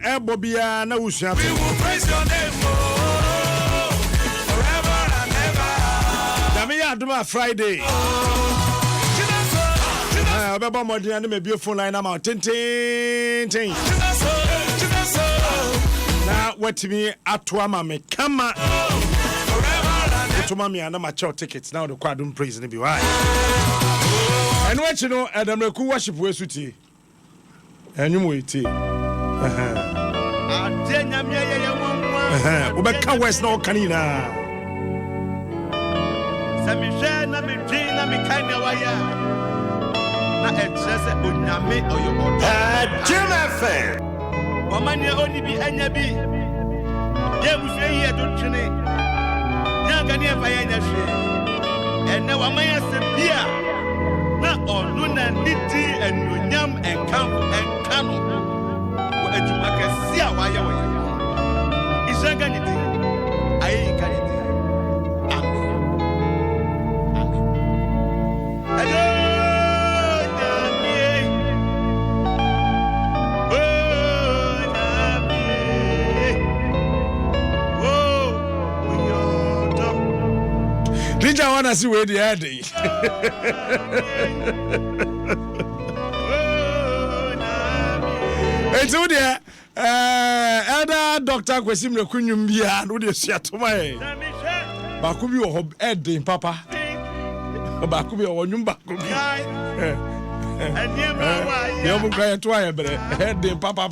Bobia na usua. We will praise your name forever and ever. Damiya Aduma Friday. Obeba modina na me beautiful line am out. Na watimi atwa ma me kama. To mommy and my child tickets now the quadrum praise in the why. And what you know, Adam Reku worship with Suti. And you wait. Ubeka West no canina. Samisha na me dream na me kind wire. Na express onyame oyo. Jim FM. Wamanya oni bi anya bi. Ye mushe ye do twene. Gani fire nya hwe ene wa man asebia na onu na niti enunyam enkampo enkano wa adwuma kase a wa ye wa isanga niti ayi kaniti amen amen hello I want to see where the head is. It's all there. Elder Doctor Kwesim Rekunyum Bia, no, the Siatoma. Bakubi or head in Papa. Bakubi or Numbaku. Yamuka twa head in Papa.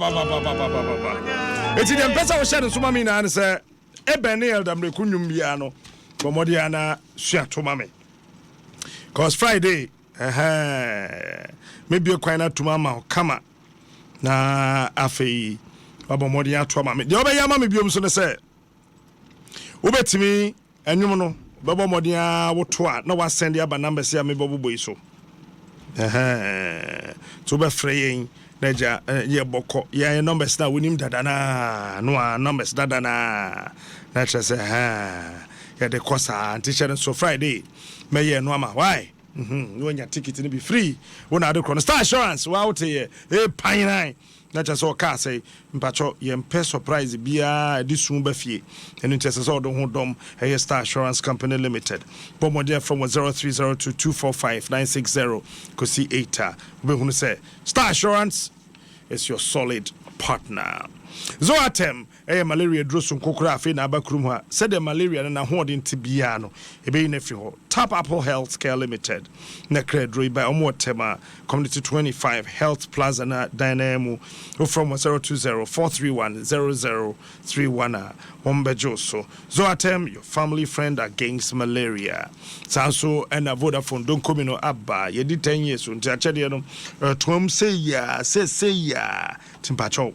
It's in the best of shadow Sumamina and say, Ebenel Dam Rekunyum Biano. Bomodiana Shiatoma me. Cause Friday, maybe a quina to mama kama na afi Bomodia to mammy. The other yama may be almost say. Ubet me and you know, Bomodia would twat. No one send the other numbers here, me bobo so. To be fraying. Neja ye boko ye numbers na winim dadana no numbers dadana na chese the course teacher so Friday may ye no why when your ticket to be free when I do Star Assurance wow here pine not just all car say mpacho ye mpe surprise bia this soon be fie and interest all the dom a Star Assurance Company Limited bombardier from 0302245960 kosi 8 we who say Star Assurance is your solid partner. Zoatem malaria drosum kokora afi na abakrum ha said the malaria na ho de ntibiano ebe na fi ho Top Apple Health Care Limited na credro by omotema community 25 Health Plaza na Dynamo from 020-431-0031 Ombejoso Zoatem your family friend against malaria Sanso and a Vodafone don't come no abba ye di 10 years unti achede no twom say ya timpacho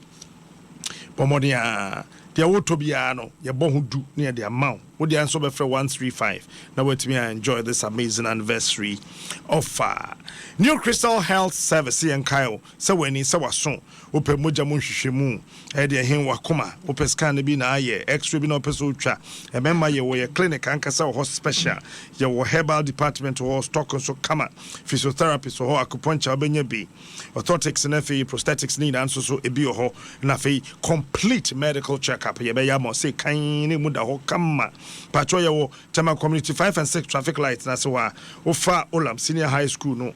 Pomodia, the Otobiano, your bohudu near the amount. Would the answer be for 135? Now, wait me enjoy this amazing anniversary offer. New Crystal Health Service and Kyle, so when he's our son, Ope Mojamun Shishimu, Eddie Hin Wakuma, Ope Scan be na ye, extra be no pesucha, a member your clinic and Casa Host Special, your herbal department or stock and so come physiotherapist or acupuncture benyabi, orthotics and FA, prosthetics need and so a bio and a complete medical checkup. Yabaya say, Kaini Muda ho kama. Patroya wo Tema Community 5 and 6 traffic lights na so wa ofa Olam Senior High School no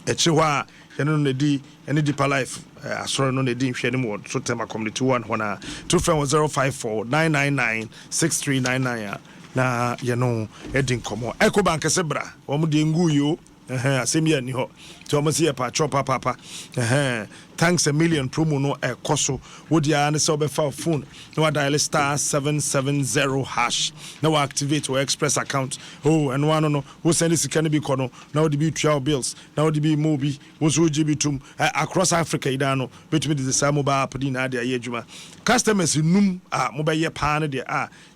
echiwa yeno ne di ene deeper life asoro no ne di hwene mo so Tema Community 1 hona 254-999-6399 na yeno edin komo Ecobank sebra wo mo de ngu yo asemi ani ho to mo se patro papa thanks a million promo no koso wodi an se obefa phone no dial star 770 hash now activate your express account and one no wo send sika be kono now the be trial bills now the be mobi wo so gibitum across Africa idano betumi the same mobile app di na de ayedwuma customers num mobile pa na de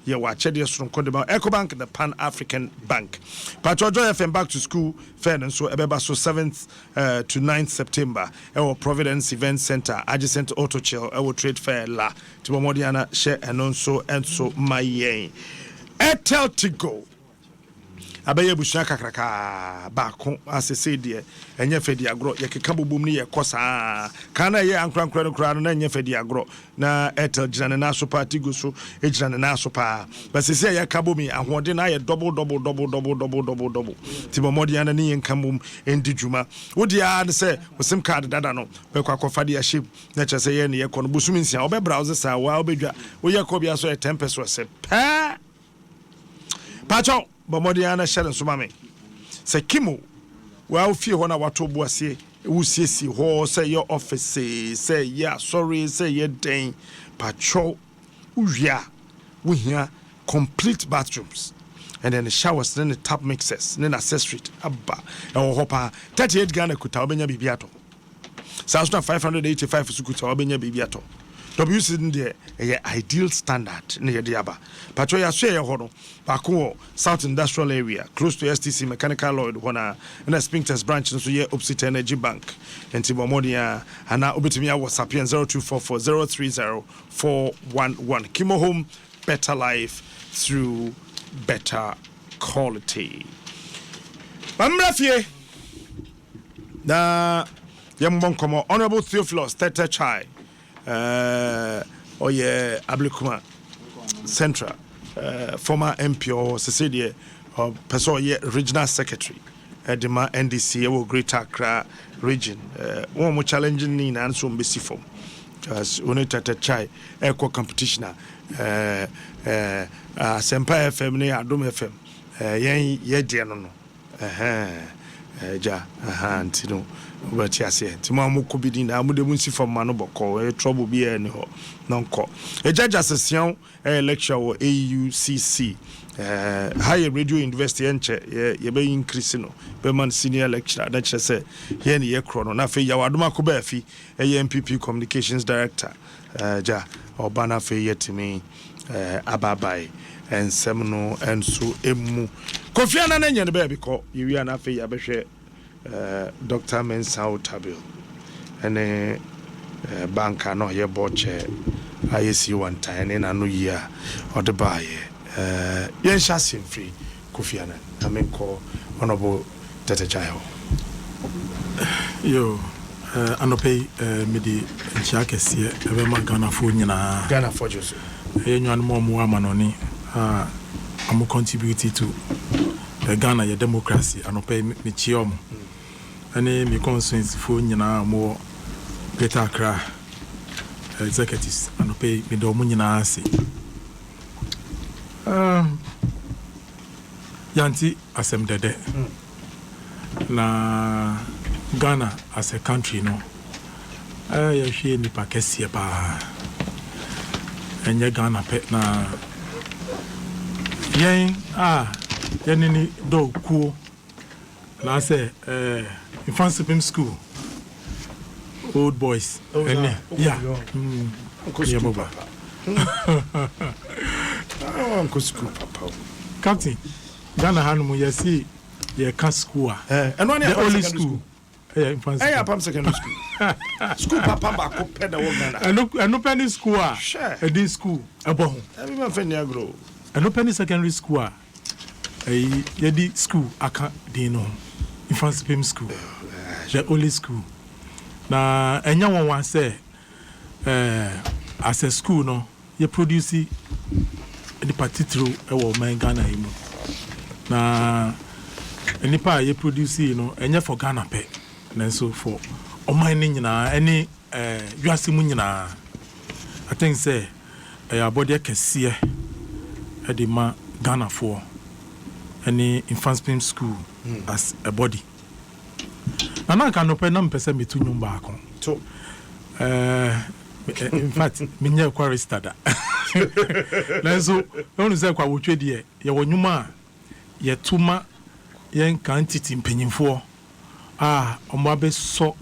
ye wa chede so nkode Ecobank the Pan African Bank patro joy FM back to school fair and so ebeba so 7th to 9th September our Providence Event Center adjacent Auto Chill our trade fair la to Modiana share and so my Airtel Tigo abɛyɛ busua kakraka baako asese deɛ ɛnyɛ fɛdi agro yɛkeka bobom ni yɛkɔ saa kana yɛ ankrankra no kra no na ɛnyɛ fɛdi agro na Airtel gyina ne naso pa Tigo so gyina ne naso pa basese yɛka bomi ahoɔden na yɛ double tibomodi ana ne yɛnka mom endi dwuma wodi a ne sɛ osim card dada no bɛkɔ akɔfa de ahyɛ na kyɛ sɛ yɛ ne yɛkɔ no busum nsia obɛ browse saa wa obɛdwa woyɛ kɔ bia so yɛ 10% sɛ pa pacho bomodi ana hyɛ ne soma me sɛ kimo wa ofie hɔ na wato boasie wusiesie hɔ sɛ yɛ office sɛ yɛ sorry sɛ yɛ den pacho uwia wohia complete bathrooms and then the showers then the tap mixers then accessory abba ɛwɔ hɔ pa 38 Ghana kuta obenya bibiato South 585 sukuta obenya bibiato WC there a ideal standard near the aba. Patroya share hono, Paco, South Industrial Area, close to STC Mechanical Lloyd, Hona, and a Spinkters branch, and so yeah, Opsite Energy Bank, and Tibomodia, and now Obitimia was Sapien 0244030411. Kimo Home, better life through better quality. Mamrafie, na Yambon Como, Honorable Theophilus, Tete Chai. Ablikuma Central, former MP or Cecilia or person regional secretary at the NDC or Greater Accra region. One more challenging in and so busy form. As Unita Chai Eco competitioner, Sempa FM, Adum FM, Yediano, Ja, Antino. But yes, Timamo could be in Amudemunsi from Manoboko, a trouble be any ho, non co. A judge association, a lecture or AUCC, higher radio university, ye be increasing, Berman senior lecturer, that she said, Yenny Ekron, Nafe Yawaduma Kobefi, a MPP communications director, Ja, or Banafe Yetimi, Ababai, and Semino, and so Emu. Kofiana Nanya the baby call, you are Nafe Yabeshe. Dr. Mensah Tabil and banker no here bought chair ISC one time in a new year or the buy yen shassin free Kofiana I mean call honorable Tete Chai yo anope midi nchiakesi ebema Ghana for nyina Ghana for Joseph enwan mo mo amanoni amu contribute to the Ghana your democracy anope me chiom ani mi constituency for nyina mo Greater Accra executives anope me do mo nyina ase yanti asem dede na Ghana as a country no ya hwe nipa kese ba enye Ghana pe na yen yenini do ku na say Infancy School old boys yeah Uncle School Papa Captain Ghana Hanum yesi ye can school and one the only school Infancy secondary school school Papa back up the woman and no penny school a this school abo everyone friend agro and no penny secondary school yedi school aka din no Infancy School the only school na enya won say as a school no you produce the particular e man Ghana imu na enipa you produce no enya for Ghana pe na so for o man ni nyina any yuase mu nyina I think say abode kese e de ma Ghana for any Infancy School as a body. Nana can open them person me to back on. So in fact, me kwa registered. Na so no say kwa wotwe de ye wonyuma ye tuma ye quantity mpanyimfo omo abe so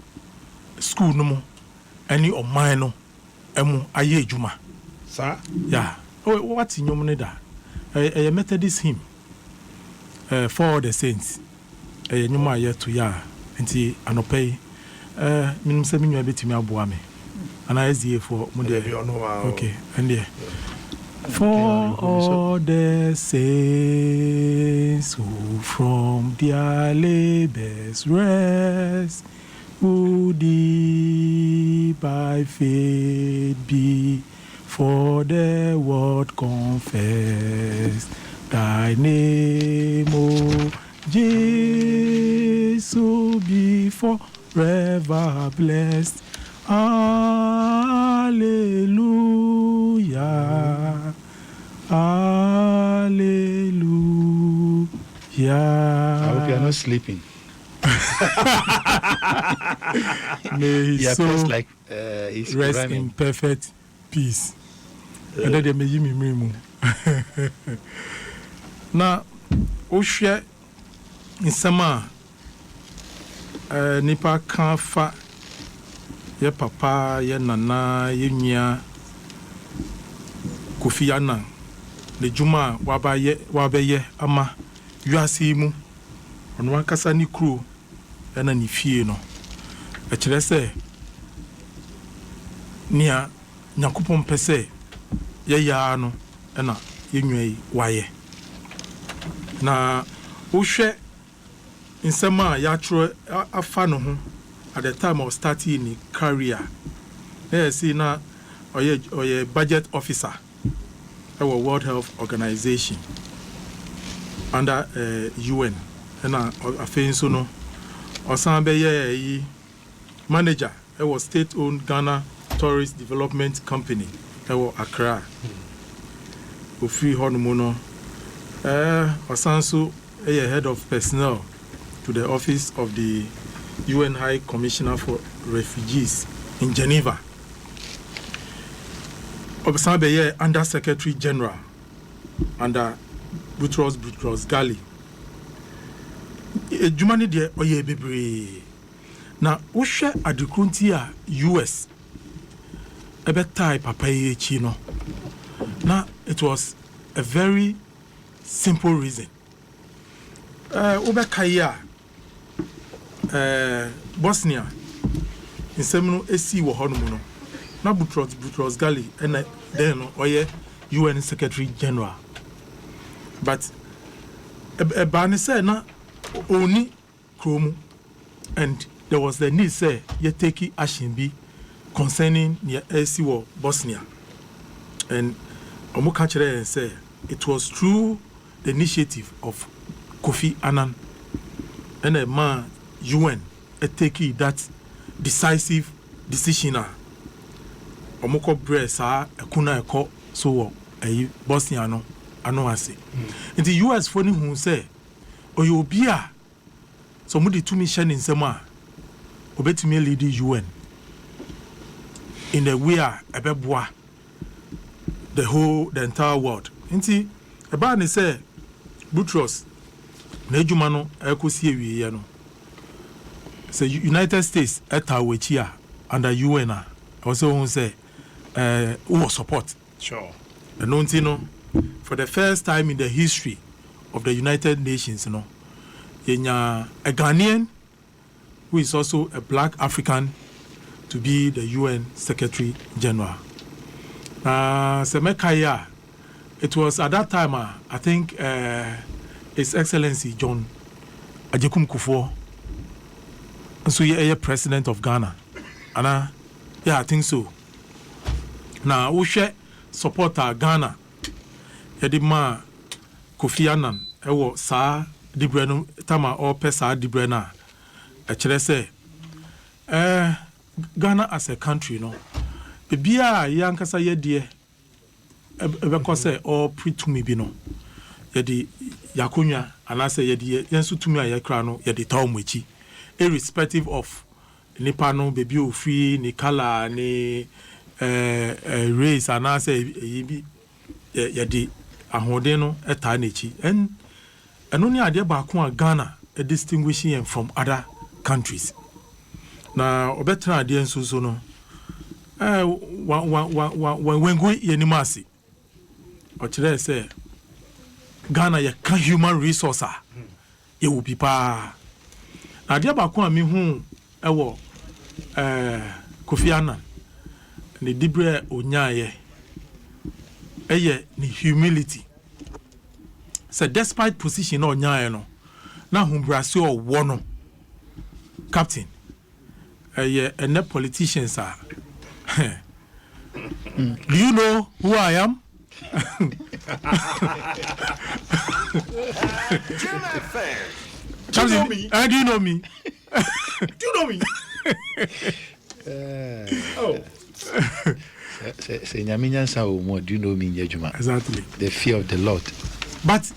school no mo ani oman no emu aye adwuma sir yeah what nyom ne da a Methodist hymn for the saints nyuma ye to ya nti anopay minum se minwa betimi aboa me ana ezie for mo de okay and there For all the saints who from their labors rest, who did by faith be for the word confess, thy name, O Jesus, be forever blessed. Hallelujah. Hallelujah. I hope you are not sleeping. May his soul like, he's rest running. in perfect peace. And then they may give me memo. Now, Oshia in summer, nipa can't fa ye papa, ye nana, ye nya Kofi Annan. The Juma wabaye ama yuasi mu ono akasa ni kro na ni fie no e kire se nia nyakopon pese ye ya no na yenwai waye na wohwe insema ya tro afa no ho at the time of starting in career see na oye budget officer our World Health Organization under UN and afei so no osan be ye manager our state-owned Ghana Tourist Development Company our Accra ofri hono no osan so head of personnel to the office of the UN High Commissioner for Refugees in Geneva. Obasan Beye Under Secretary General under Boutros Ghali. Jumani de oye bebre. Na wohwe adekrunti a US ebe tai papa ye chi no. Na it was a very simple reason. Obekaya Bosnia nsem esi wo hono no. Na Boutros Ghali and then oye UN Secretary General. But a ban say na oni kromu, and there was the need say ye take action be concerning near AC war Bosnia. And omo ka kire say it was through the initiative of Kofi Annan and a man UN take that decisive decision. Omoko bresa ekuna eko so wo Bosnia no ano ase nti US foni hu say oyo obi a so mudi tumi hye ne nsem a obetumi lead UN in the way a ebeboa the entire world nti eba ne say Boutros na ejuma no ekosi ewiye no say United States etawechi a under UN a also who say who support. Sure. And you know, for the first time in the history of the United Nations, you know, a Ghanaian who is also a black African to be the UN Secretary General. Semekaya, it was at that time, I think His Excellency John Ajekum Kufuor, so he president of Ghana. And yeah, I think so. Now, we share support Ghana. Yedima Kofi Annan, ewo sa dibreno tama or pesa dibrena. Actually say, Ghana as a country, no. Bibia yankasa yedie. Ebeko say or pre-tumi bino. Yedi yakunya anase yedi yensu tumi ayekra no yedi taumwechi. Irrespective of nipa no baby ofri ni color ni race anase yibi yedi ahode no eta nechi and only ade ba ko a Ghana distinguishing him from other countries na obetra ade nso so no wengu yenimasi o kire say Ghana ye ka human resource ye will be pa ade ba ko a me hu ewo Kofi Annan ne dibre onyaye ni humility. So despite position on nyano, na humbrasi or wono, captain. And the politicians are. Do you know who I am? Do you know me? Do you know me? Do you know me? Say Nyaminya sao mo, do you know me, Juma? Exactly. The fear of the Lord. But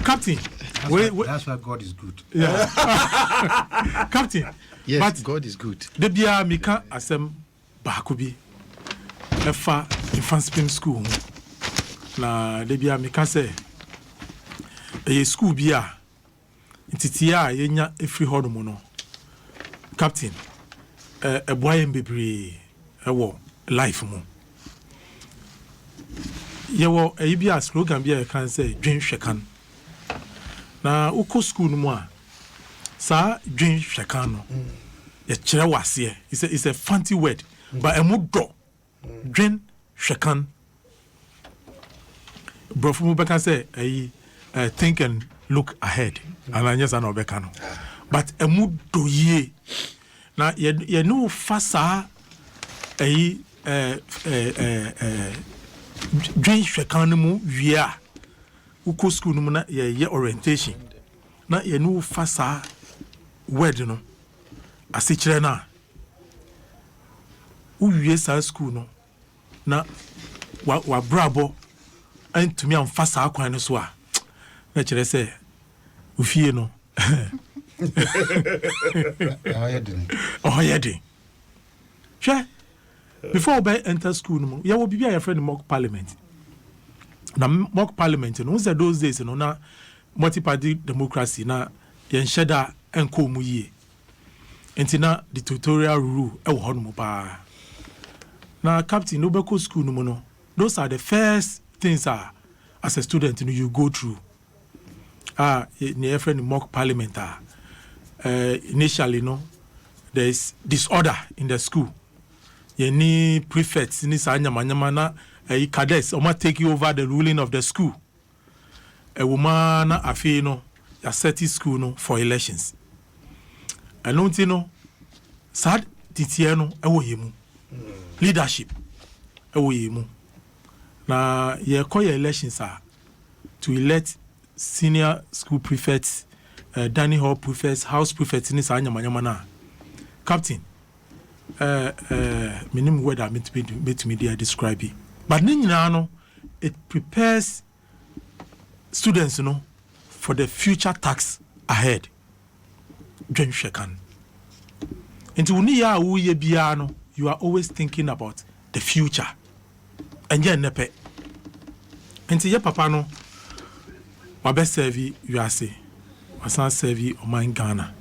captain, that's why God is good. Yeah. Captain. Yes, but God is good. The bia mika asem bakobi efa infant school na de bia mika say e school bia ntitia yenya efri hodo no captain boy mbebri ewo life mu yewo e bia slogan bia kan say dwen hwekan na uko school no mu a sa dwen hwekan no ye kire wase it's a fancy word but emudo dwen hwekan brofu mu beka say think and look ahead ananya sa no beka no but emudo ye na ye no fasa dwen hwekan no mu wia uko school no mu na ye orientation na ye no fasa word no asichire na uwie sa school no na wa brabo antumi amfasa akwan no so a na kire se ufie no oyedin che before we enter school no ya wo bibia ya friend mock parliament na mock parliament no say those days no na multi-party democracy na yen sheda enko mu yie entina the tutorial rule e wo hono pa na captain no beko school no no those are the first things as a student you go through near friend mock parliament initially no there is disorder in the school any prefects ni sa nyamanyama na cadets o ma take over the ruling of the school a woman na afi no ya set school no for elections anonti no sad titie no ewo yemu leadership ewo yemu na ye call your elections to elect senior school prefects dining hall prefects house prefects ni sa nyamanyama na captain minimum word I meant to media describe it but no it prepares students for the future tax ahead dwen hwekan into uni ya wo ye bia no you are always thinking about the future and ye nepe into ye papa no wa be serve you are say wasan serve o man Ghana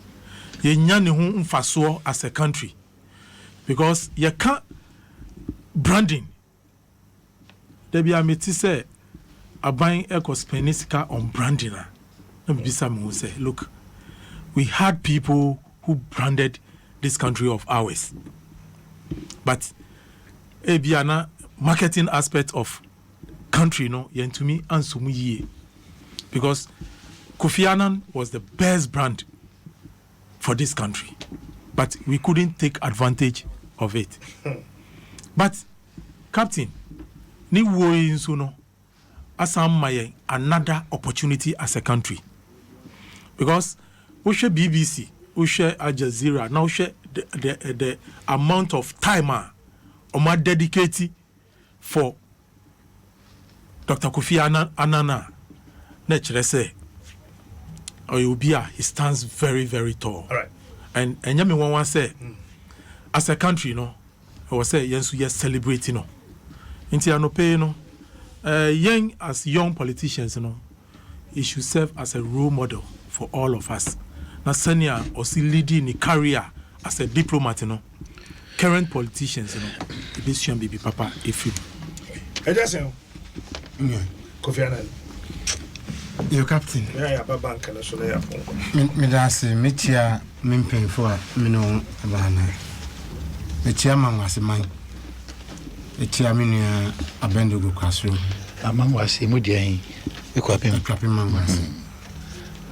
ye nya ne ho mfaso as a country because you can't branding there be a meti say aban ecospeniska on branding na bisa me say look we had people who branded this country of ours but ebiana marketing aspect of country no yentumi ansumu yie because Kofi Annan was the best brand for this country but we couldn't take advantage of it but captain ni wo inso no asam another opportunity as a country because we share BBC we share Al Jazeera now share the amount of time or dedicated for Dr. Kofi Annan naturally say Oyobia he stands very very tall. All right. And yami one say as a country I was say yes we are celebrating Inti anope young as young politicians it should serve as a role model for all of us. Na senior or see leading in career as a diplomat current politicians this should be papa if you Ejasen Kofi Annan your captain ya ba bank na so na ya me dance me tia me mpemfo a me no abana me tia man wase man Etiamini abendo go kwasro. Amangwase mu dia hin. Ekwapem mangwase.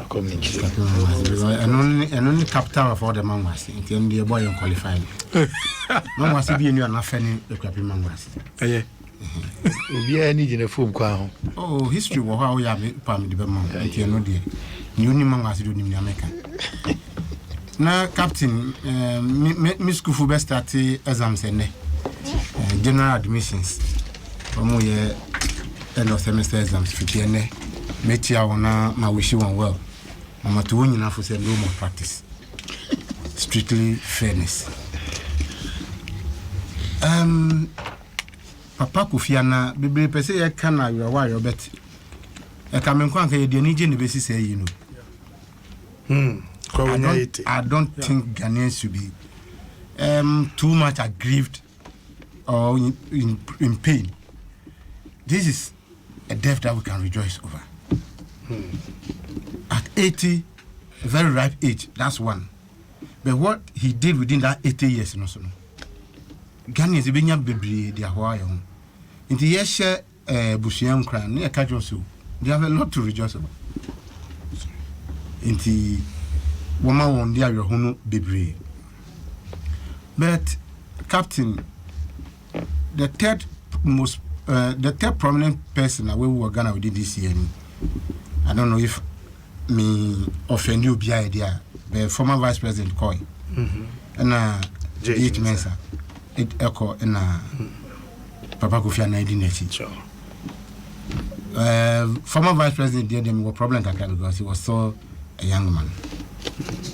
Community. And only capital of all the mangwase. Until the boy qualified. Mangwase be new and nothing equipping mangwase. Yeah. Obi any in a form kwa ho. Oh, history wa how ya pam the bema. Until no dey. Ni oni mangwase do ni America. Na captain Miss Kufu be start exams ene. General admissions. Omo ye end of semester exams fitiene. Metia wona ma wish you one well. Mama to win enough for say no more practice. Strictly fairness. Papa Kofiana bebe pese ye kana you are Robert. E ka men kwan ka ye de ni je ne besi say you know. I don't think Ghanaians should be too much aggrieved or in pain. This is a death that we can rejoice over. At 80, a very ripe age, that's one. But what he did within that 80 years, no. Ghanaians, they have baby, they are Hawaii. In the year, Bushian crown, near Kajosu, they have a lot to rejoice over. In the woman won their home baby. But, Captain, the third prominent person that we were Ghana within this year, I don't know if me offend you be idea, the former Vice President Koi, and J.H. Mensah, it echo and Papa Kofi Annan. Former Vice President did them were problem because he was so a young man.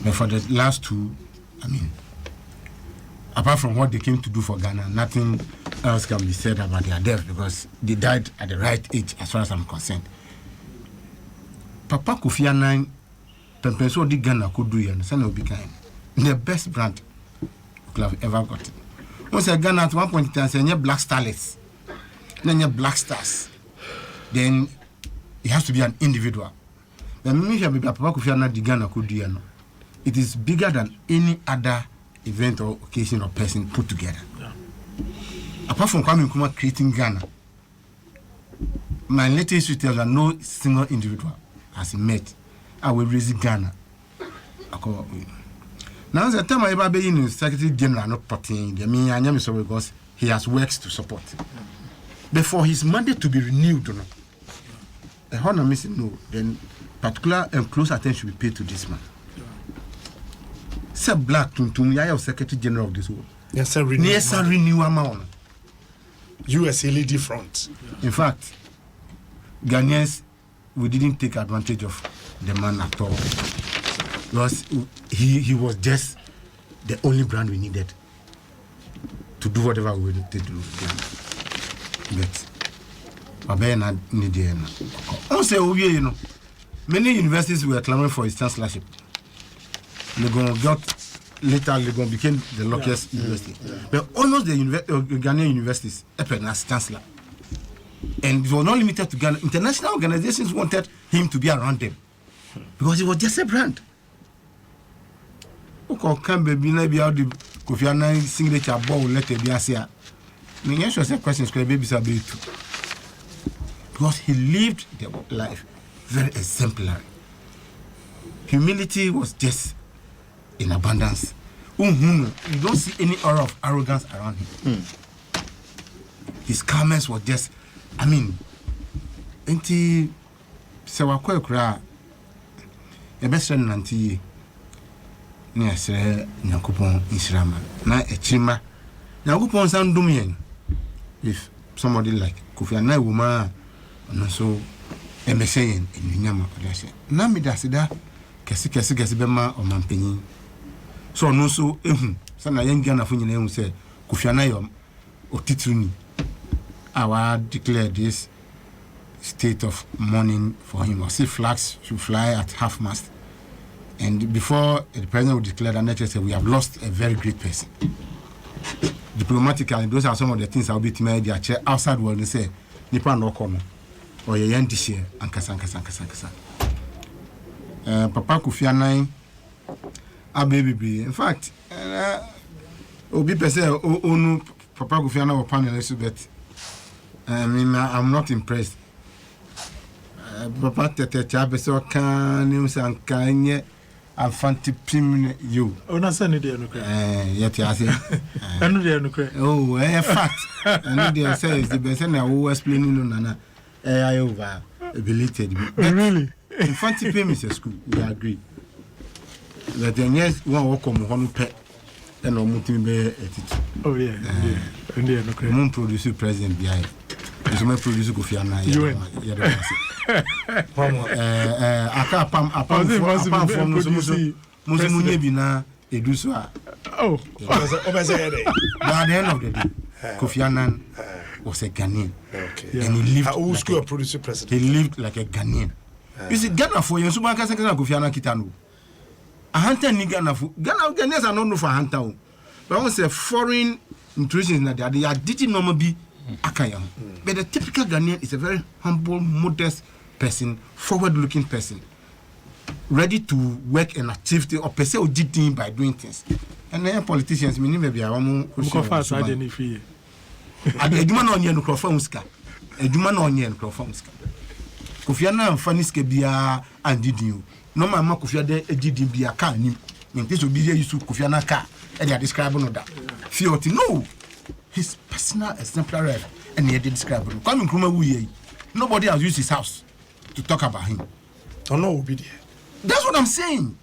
But for the last two, I mean, apart from what they came to do for Ghana, nothing else can be said about their death because they died at the right age as far as I'm concerned. Papa Kofi Annan, Pempenso di Ghana could do and son will be kind. The best brand we could have ever gotten. Once I Ghana at one point in time, say black starlets, then black stars. Then it has to be an individual. But me Papa Kofi Annan di Ghana could do it is bigger than any other event or occasion or person put together. Yeah. Apart from Kwame Nkrumah creating Ghana, my latest history tells that no single individual has met. I will raise Ghana. Now, the time I ever been in Secretary General, not putting the me, I am sorry because he has works to support. But for his mandate to be renewed, the honor missing no, then particular and close attention will be paid to this man. Sir Black Tuntum, I am Secretary General of this world. Yes, sir. Renew amount. USALD different. In fact, Ghanaians, we didn't take advantage of the man at all. Because he was just the only brand we needed to do whatever we wanted to do. But Babena needed. Also, you know, many universities were clamoring for his chancellorship. Legon got later Legon became the luckiest university. But almost the Ghanaian universities happened as chancellor. And it was not limited to Ghana. International organizations wanted him to be around them because he was just a brand. Can baby na be out the Kofi Annan signature ball letter be asia. Me answer some questions baby sabi too. Because he lived the life very exemplary. Humility was just in abundance. You don't see any aura of arrogance around him. His calmness was just, I mean, enti se wakwa kura e best nanti ne asere Nyankopon Insirama na echima Nyankopon san dum yen if somebody like Kofi Annan woman no so emeseyen enyama odase na midasida kesi bema o mampanyin so no so ehu sana yengia na funyina ehu se Kofi Annan yo otitruni our declare this state of mourning for him. Or see flags should fly at half mast. And before the president would declare that nature said we have lost a very great person. Diplomatically, those are some of the things I'll be to my chair outside world and say, Nipa no come or ye yan this year and kasa. Papa Kofi Annan a baby. In fact, Obi Pese onu Papa Gufiana or panel Elizabeth. I mean, I'm not impressed. Papa Tete Chabeso can news and Kanye and Fanti Pim you. Oh, not send it there, no credit. Yet, I say, I know there, no credit. oh, fact. And the says the best and I will explain no Nana. I over abilited. Really? Fanti Pim is a school, we agree. That then, yes, one walk on one pet and no mutim be at it. Oh, yeah, yeah, no credit. Moon produce president behind. So my producer Kofi Annan. Apart from Musumunye Bina, Eduswa. Oh, By the end of the day, Kofi Annan was a Ghanaian. okay. And he lived Who like school a, producer president? he lived like a Ghanaian. You see, Ghana for you, Subanka Sakana Kofi Annan Kitano. A hunter ni Ghana for Ghanaians are not known for hunter. But I want to say foreign intrusions in that they are ditching normal be. Akayam. But the typical Ghanaian is a very humble, modest person, forward-looking person, ready to work and achieve things or pursue things by doing things. And then politicians, maybe I want to fast. I didn't feel. a human onion crofomska. A human onion crofomska. Kofiana and Faniske Bia and did you. No, my mother Kofia de did be a car. In this will be used to Kofiana car, and they are describing that. Fioti, no. His personal exemplary and he did describe him. Coming from a nobody has used his house to talk about him. Oh no, will be there. That's what I'm saying.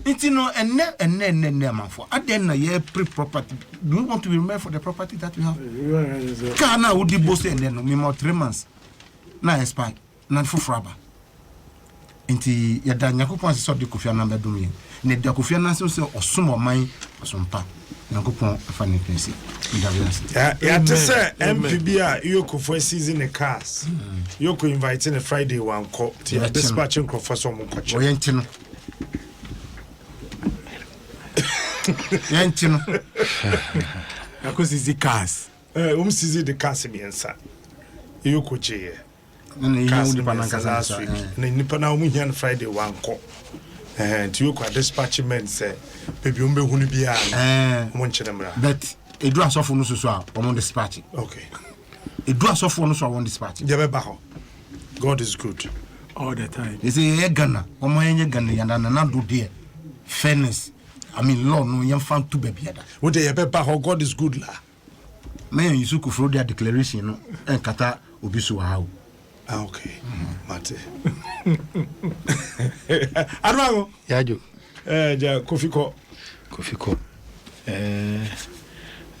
It's and man for at the end of year pre-property. Do you want to be remembered for the property that you have? Kana would be bossy and then me more 3 months. Now expire. Nan for fraba. Inti yada Nyankopon se so de Kofi Annan be dum yen. Ne de Kofi Annan se osom o man osompa. Nyankopon afani prince. Yeah, to say MPB Yoko season the cars. Yoko inviting a Friday one call to dispatching Professor Munkoch. Oyentino. Yentino. Because it's the cars. See the cars in answer. Yoko J. And Cars the last week. Nipana Munyan Friday one call. And Yoko dispatching men say, Baby Umbe Hunibia, Monchamra. But it draws off on us on dispatch. Okay. It draws off on us on dispatch. God is good all the time. They say, Ghana, or my Ghana, and another dear fairness. I mean, Lord, no, young fan to baby. What they have how God is good, la. May you so through their declaration and Kata Ubisu how. Okay, Mate. Arwango. Yajo. Kofiko.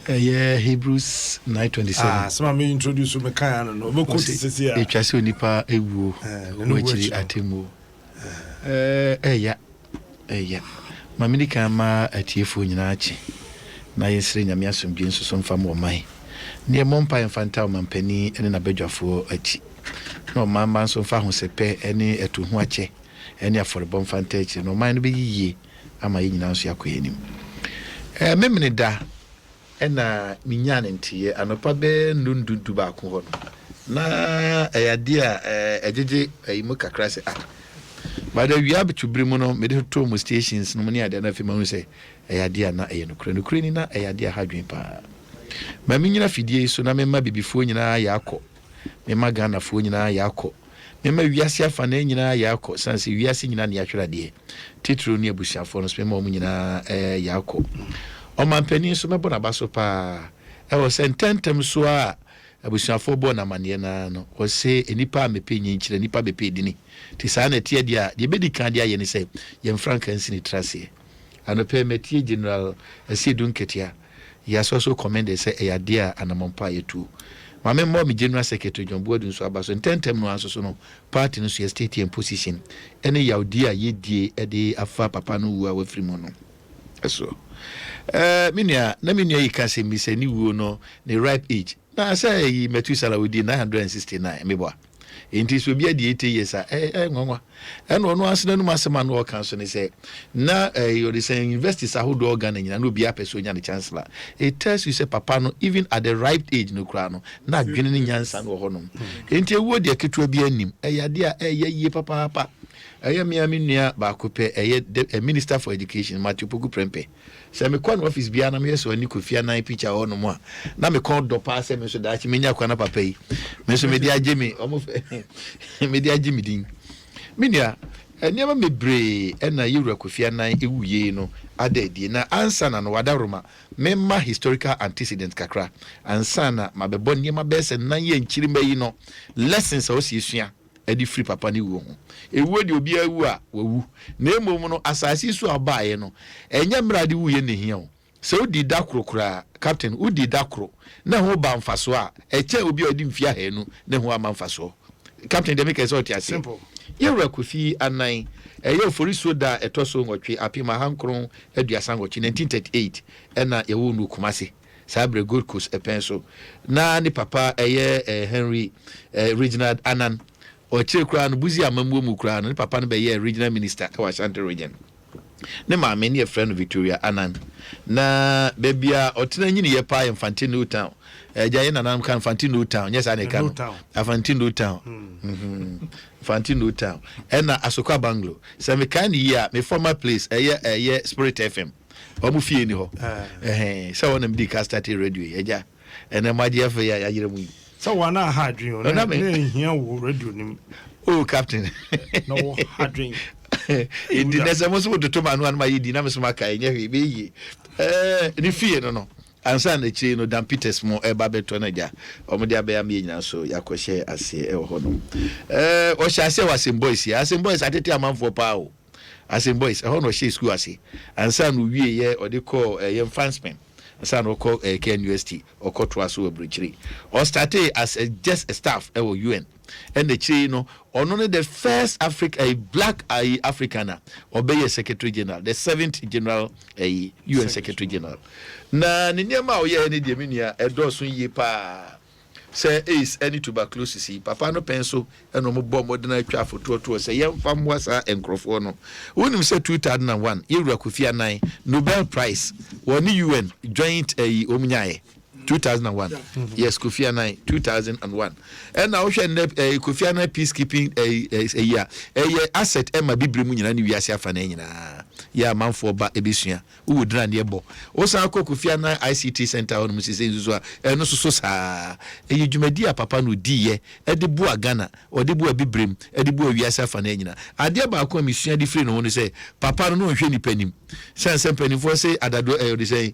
Yeah, Hebrews 9:27. Some me introduce me Kaya no. Mo ko sisi ya. Etwase onipa ewu. Wachiri atemu. Yeah. Mamini kama atiefo nyina achi. Na yesre nyame asomdwe nsoso mfa mo man. Ne mompa infanta o mampani ene na badwafo achi. No mama nso fa ho sepe ene eto ho ache. Ene aforebom fanta achi. No man no be yiye ama yi nyina nso yakoyenim. Memene da ena minyane ntiye anopa be ndundu ba ko ho na eyade a ejeje ayimu kakra se but we have to bring no medical stations no money ade na fi ma say eyade na eyeno ni na eyade hadwen pa ma minyina fidie so na memma bibifo nyina yakọ memma Ghana fo nyina yakọ memma wiase afa na nyina yakọ sanse wiase nyina na yahwerade titro ni abusiafo no memma om nyina yakọ o mampani so mebo na baso pa e wo sententem so a abusiafo bo na mane na no wo se enipa mepenyi nkyire nipa bepedini ti sa na tie dia de bedi kan dia ye ne se ye frankansi ni trase anope metie general Asiedun Ketia ya so commend say e dia anamompa yetu mame mo mi general secretary John Boadu so abaso sententem no anso so no party no so ye state in position ene yaudi a ye die e de afa papa no wu a wafiri mo no eso minia na minia yi kase mi se ni wuo no the ripe age na say yi Metusala we di 969 mebo enti so bia di 80 years ngonwa eno no asena no masema no kan so ne say na you dey say universities ahodo organ nyina no bia person nya the chancellor. It tells you say papa no even at the ripe age no kra no na adwene ne nyansa no ho no enti ewo de ketua bia anim eyade a ye papa Miami nua ba kope Minister for Education Matthew Poku Prempe. Se me kwa no office bia na me so ani Kofi Anan picture ho no mo a na me kon do pa se me so da chi me nya kwa na papa yi. Me so me dia agemi omo me dia agemi din. Me nua eniema mebre na yewura Kofi Anan ewuye no adadi na ansa na no wadaroma memma historical antecedent kakra ansa na mabebo niema bese nan ye nchirima yi no lessons o si sua edi free papa ni wo ho ewu de obi awu a wawu na emom no asase su abaaye no enya mrade wuye ne hia o se odi da krokra captain odi da kro na ho ba mfaso a eche obi odi mfia ha nu na ho ama mfaso captain de make so tia simple yewura Kofi Anan eye ofori soda etoso nwotwe apima hankron aduasa ngochi 1938 ena yewu nu Kumasi Sabre Gold Coast epenso na ni papa eye Henry Reginald Anan o chire kura no buzi amamu mu kura no papa no be ye regional minister e wa Ashanti region ne ma me ne friend Victoria Anan na bebia otena nyini ye pa Infantino Town jaye nanam kan Infantino Town yes ane kan Infantino Town Infantino Town ena Asokwa Banglo se me kan ye me former place eye Spirit FM omu fie ni ho so wona me di ka start radio eja ena maji afa ya yire mu so wana ha dream na me hia wo radio nim oh captain no ha dream indi nesa mo so to manu an ma yidi na me so maka enye hwe be yi ni fie no ansa na chi no Dan Peters mo eba beto na ja omode abaya me nyina so yakohye ase e ho no o hye ase Asim boys atete amanfo pa o Asim boys e ho no hye school ase ansa no wie ye ode call ye fansmen ansa no call KNUST o kotwa so obrichiri o started as just a staff e UN and the Chino or the first black Africaner obey Secretary General, the 7th General UN Secretary General. Na ninyama oye ni deminia edosu ye pa say is any tuberculosis papa no penso eno mo bom modern atwa foto to say yem famwa sa enkrofo no wonim say 2001 yewura Kofi Anan Nobel Prize woni UN joint omnyae 2001 yes Kofi Anan 2001 and now Kofi Anan peacekeeping a year asset Emma Bibremu nyina ni wiase afa na nyina ya manfo ba ebesua wo dran de ebo wo san Kofi Anan ICT center on musise nzuzo no so sa dwumadi a papa no diye de bu agana o de bu abibrem de bu wiase afa na nyina ade ba ko misua di free no no say papa no hwe ni panim sense panimfo say adado de say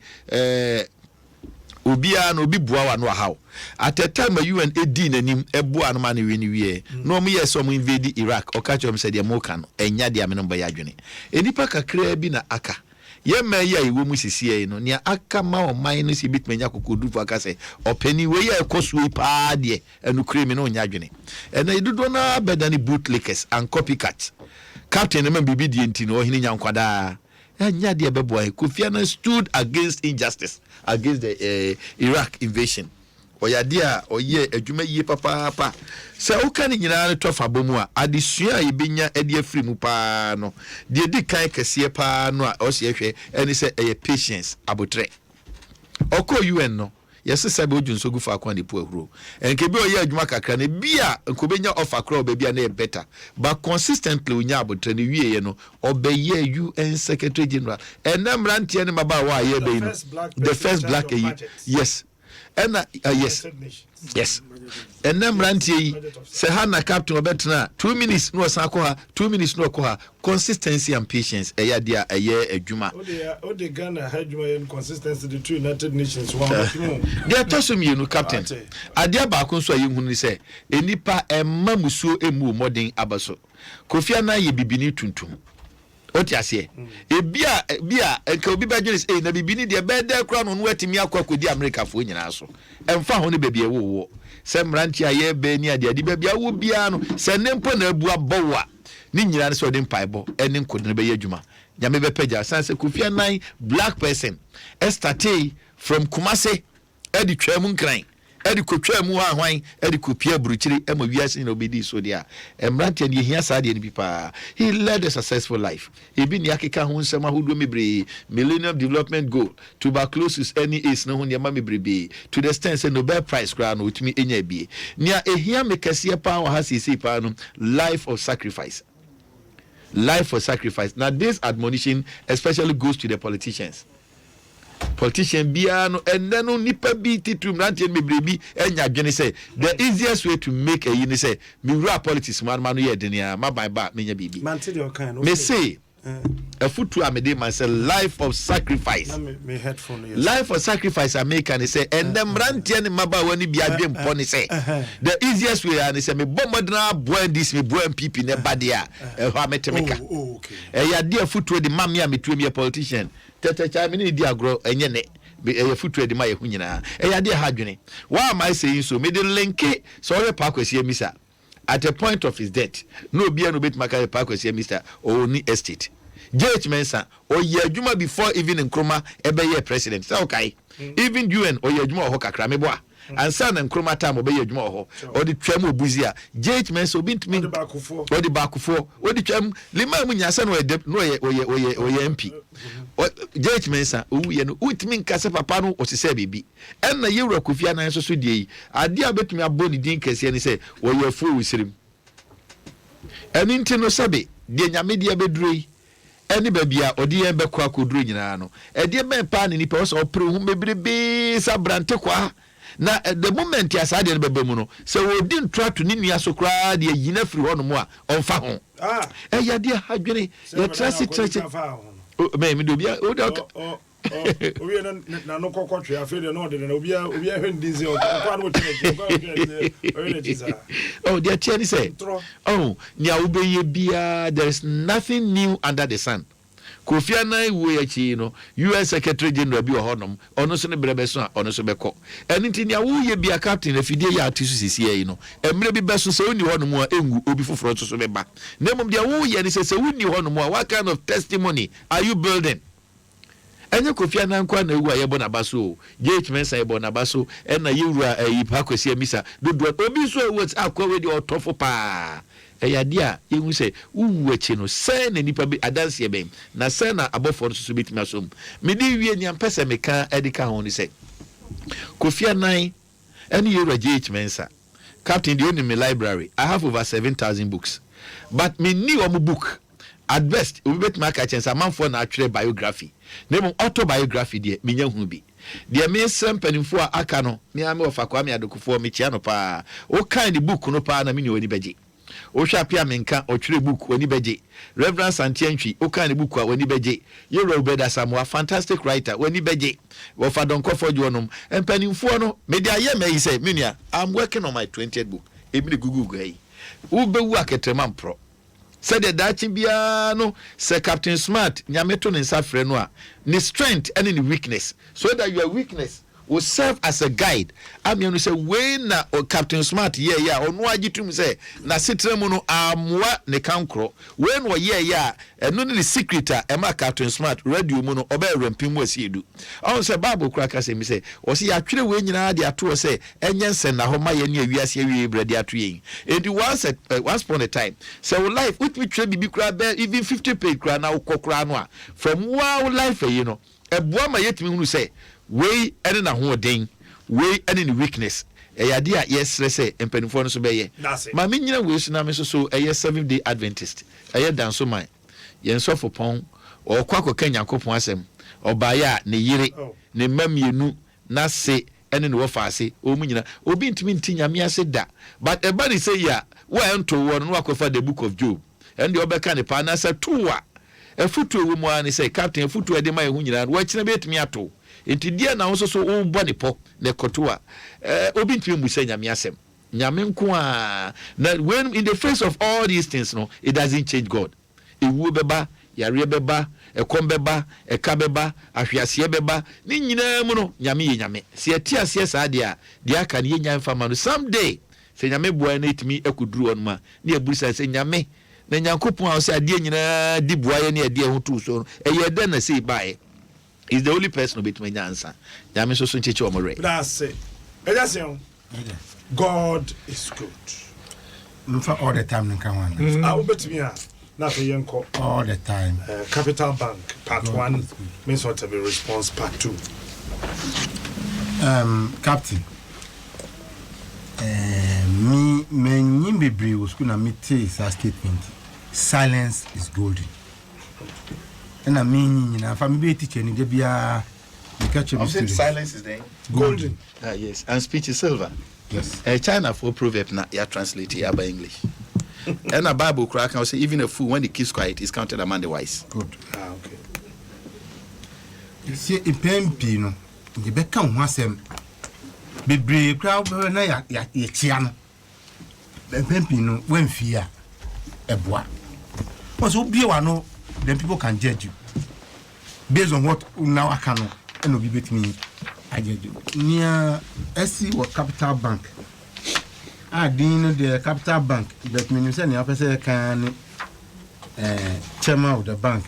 obia no obi bua wa no hawo at the time UN edi nanim ebua no ma ne we ni wie no mo yes o mo invade Iraq o ka chom say de mo ka no enya de amene mba ya adwene enipa kakra bi na aka ye ma ya iwo mu sisie no ne aka ma o man no si bitmenya kokodu aka say opani we ya ekosu pa de enu kremi no nya adwene ena idudo na bedani bootlickers and copycat captain na bibi die enti no hini nyankwada anya de beboy Kofi Anan stood against injustice against the Iraq invasion oyadia oye adwuma yie papa se uka ni nyina to fa bomu a adesua ibenya ade afiri mu pa no de di kan kese pa no a o se hwe eni se patience abotre oko UN no yes sabe ojunso gu fa kwa ne po ahuro enke bi oye adwuma kakra ne bia nkobenya offer crowd be bia na better but consistently onya abotre ne wie ye no obeye UN Secretary General enamrantie ne maba wa ye be no the first black yes and yes enamrantie se hana captain obetna 2 minutes no san ko ha 2 minutes no ko ha consistency and patience eya dia eye adwuma o de Ghana adwuma yen consistency the two United Nations one dia tosum you no captain adia ba ko so ayehunu ni se enipa emma musuo emu modern abaso Kofi Anan ye bibini tuntum oti ase bia enka obi ba dwene na bibini de bede kra no no atimi akwa America fo nyina so emfa ho ne bebia wo se mranti aye be ni ade ade bebia wo bia no se nempo na abu abowa ni nyina ne so de mpaibo ene nkodene be yadwuma nyame be pagya sanse Kofi Anan black person started from Kumasi edi twam nkran edi kotwa mu ahwan edi kopia buruchiri ema wiase na obedi so dia emrante ne hia saa de ne bipa he led a successful life ebi ni akeka ho nsema hodo mebre millennium development goal tuberculosis any is no ho ne ma mebrebe to the extent say Nobel prize kra no otumi enya bie nia ehia mekase pa wa ha sisi pa no life of sacrifice. Now this admonition especially goes to the politicians. Politician biano and then no nipa bi titu mrantie mebrebi enya dwene say the easiest way to make a yin say me rap politics man ye denia ma by back menya bibi man tell your kind me say a foot to amede man say life of sacrifice me headphone yes. Life of sacrifice American he say and them mrantie ne maba wani bi adwem pon say the easiest way and say me bomodna boy this me boy MPP ne badia e ho ametemeka okay ya dia foot to the mammy a metu me politician tete me di agro enye ne e futu edi ma ye hu nyina e ya de ha dwene why am I saying so me de linke so we pa kwesi emisa at a point of his death no bia no bet maka pa kwesi emisa o ni estate JH Mensa o ye adwuma before even Nkrumah ebe ye president say okay even UN o ye adwuma ho kakra me boa ansa na Nkrumah time obe ye adwuma ho o di twam obuzi a JH Mensa obi ntimi o di bakufo o di twam lima mu nyasa no ye MP JH Mensa owu ye no utimi nkase papa no o sese bibi enna ye wura Kofi Annan so die ade abetumi aboni din kase ni se wo ye fo wisirim eni ntino sabe de nyame de abeduroi eni babia odi ye be kwa koduro nyina no e de ben pa ni nipa so opre hu bebrebe sa brante kwa na the moment ya sa de bebe mu no se wo di ntwa to ni nua so kra de yina firi ho no mu a onfa ho ya de hadwene ya trasi me do bia o da obi na no kokotwe afede no de na obi hwendize o kwa no tene oh they tell say oh nia ubeye bia there is nothing new under the sun Kofi Annan wo yachi no US Secretary General bi ohonom ono so ne brebeso a ono so beko enti nia wo ye bia captain afidie ya atisu sisi yi no emre bi beso se oni honom a engu obi foforo so beba na mom dia wo ye ne se woni honom a what kind of testimony are you building? Enye Kofi Annan kwa na ewu ayebo na baso JH Mensa ayebo na baso na yewura yipa kwesi emisa dodo obi so ewu akwa we di otofo pa ya dia yehu se uwu echi no se na nipa bi adanse ebe na se na abofo no so bitimi asom me di wie nya mpese meka edika ho ni se Kofi Annan eni yewura JH Mensa captain the only library I have over 7,000 books but me ni omu book at best we bet maka chance amanfo na atwere biography nemo autobiography de menya hu bi de me sempanimfo a aka no me ame ofakwa me adokufo me chia no pa o kind book no pa na me ni oni beje o hwa pia menka o twere book oni beje Reverend Santiantwi o kind book a oni beje Yero Ubeda Samoa fantastic writer oni beje wo fa donkofo jonom empanimfo no me de aye me say me nua I'm working on my 20th book e bi gugu hey ubewu aketremam pro said the dachi bia no say Captain Smart nyameto ne nsafre no a ne strength and ne weakness so that your weakness will serve as a guide. Amianu say when na Captain Smart yeah onu agitum say na sitremu no amwa ne kankro when wo yeah eno ne secret a ema Captain Smart radio mu no oba rampim wasiedu on say Bible kraka say me say o say atwere we nyina de ato say enyense na ho ma ye ne awiase awie brade ato yen and once upon a time say so life with me try bibi kra be even 50 page kra na ukokra no a from wow life you know eboa ma yetimi hunu say we ene na ho den we ene ni weakness yade a yesre say empanifo no so be ye ma me nyina we so na me so 7th day Adventist danso man yen so for pon o kwakọ Yankopon asem obaya ne yire ne mamienu na se ene no wofa ase o mu nyina obi ntimi ntinyame ase da but everybody say ya we ento wo no akofa the book of Job and the obeka ne pa na say towa efutu ewu mu ani say captain efutu ede ma ehu nyina wo kire betimi ato enti dia na wo so wo bo ne po ne kotoa obi ntimi mu say nyame asem nyame nko a na when in the face of all these things no it doesn't change God ewu beba yare beba ekom beba eka beba ahwiase beba ni nyina mu no nyame ye nyame se atia se sa dia aka ne nya mfama no someday se nyame boa na etimi ekuduru onma ne eburisa se nyame na Yankopon a se ade nyina di boa ye ne ade ho tu so eye da na sei bae is the only person who between answer nyame so ncheche omore that's it ejasion God is good. All the time, I will bet me nothing all the time. Capital Bank Part God 1 means what to be response Part 2. Captain. Me nyimbebre was gonna meet his statement. Silence is golden. And I mean, if I'm a teacher, and they be a silence is there. Golden. Yes, and speech is silver. Yes. China for proverb na ya translate here by English. And a Bible crack can say even a fool when he keeps quiet is counted among the wise. Good. Okay. You see, in Pempino, you become one sem. Bebre crowd na ya chiano. Pempino when fear a boy. Once you be one, then people can judge you based on what now I can and be with me. I judge you. Near SC or Capital Bank. I didn't the Capital Bank, but when you say the officer can chairman of the bank.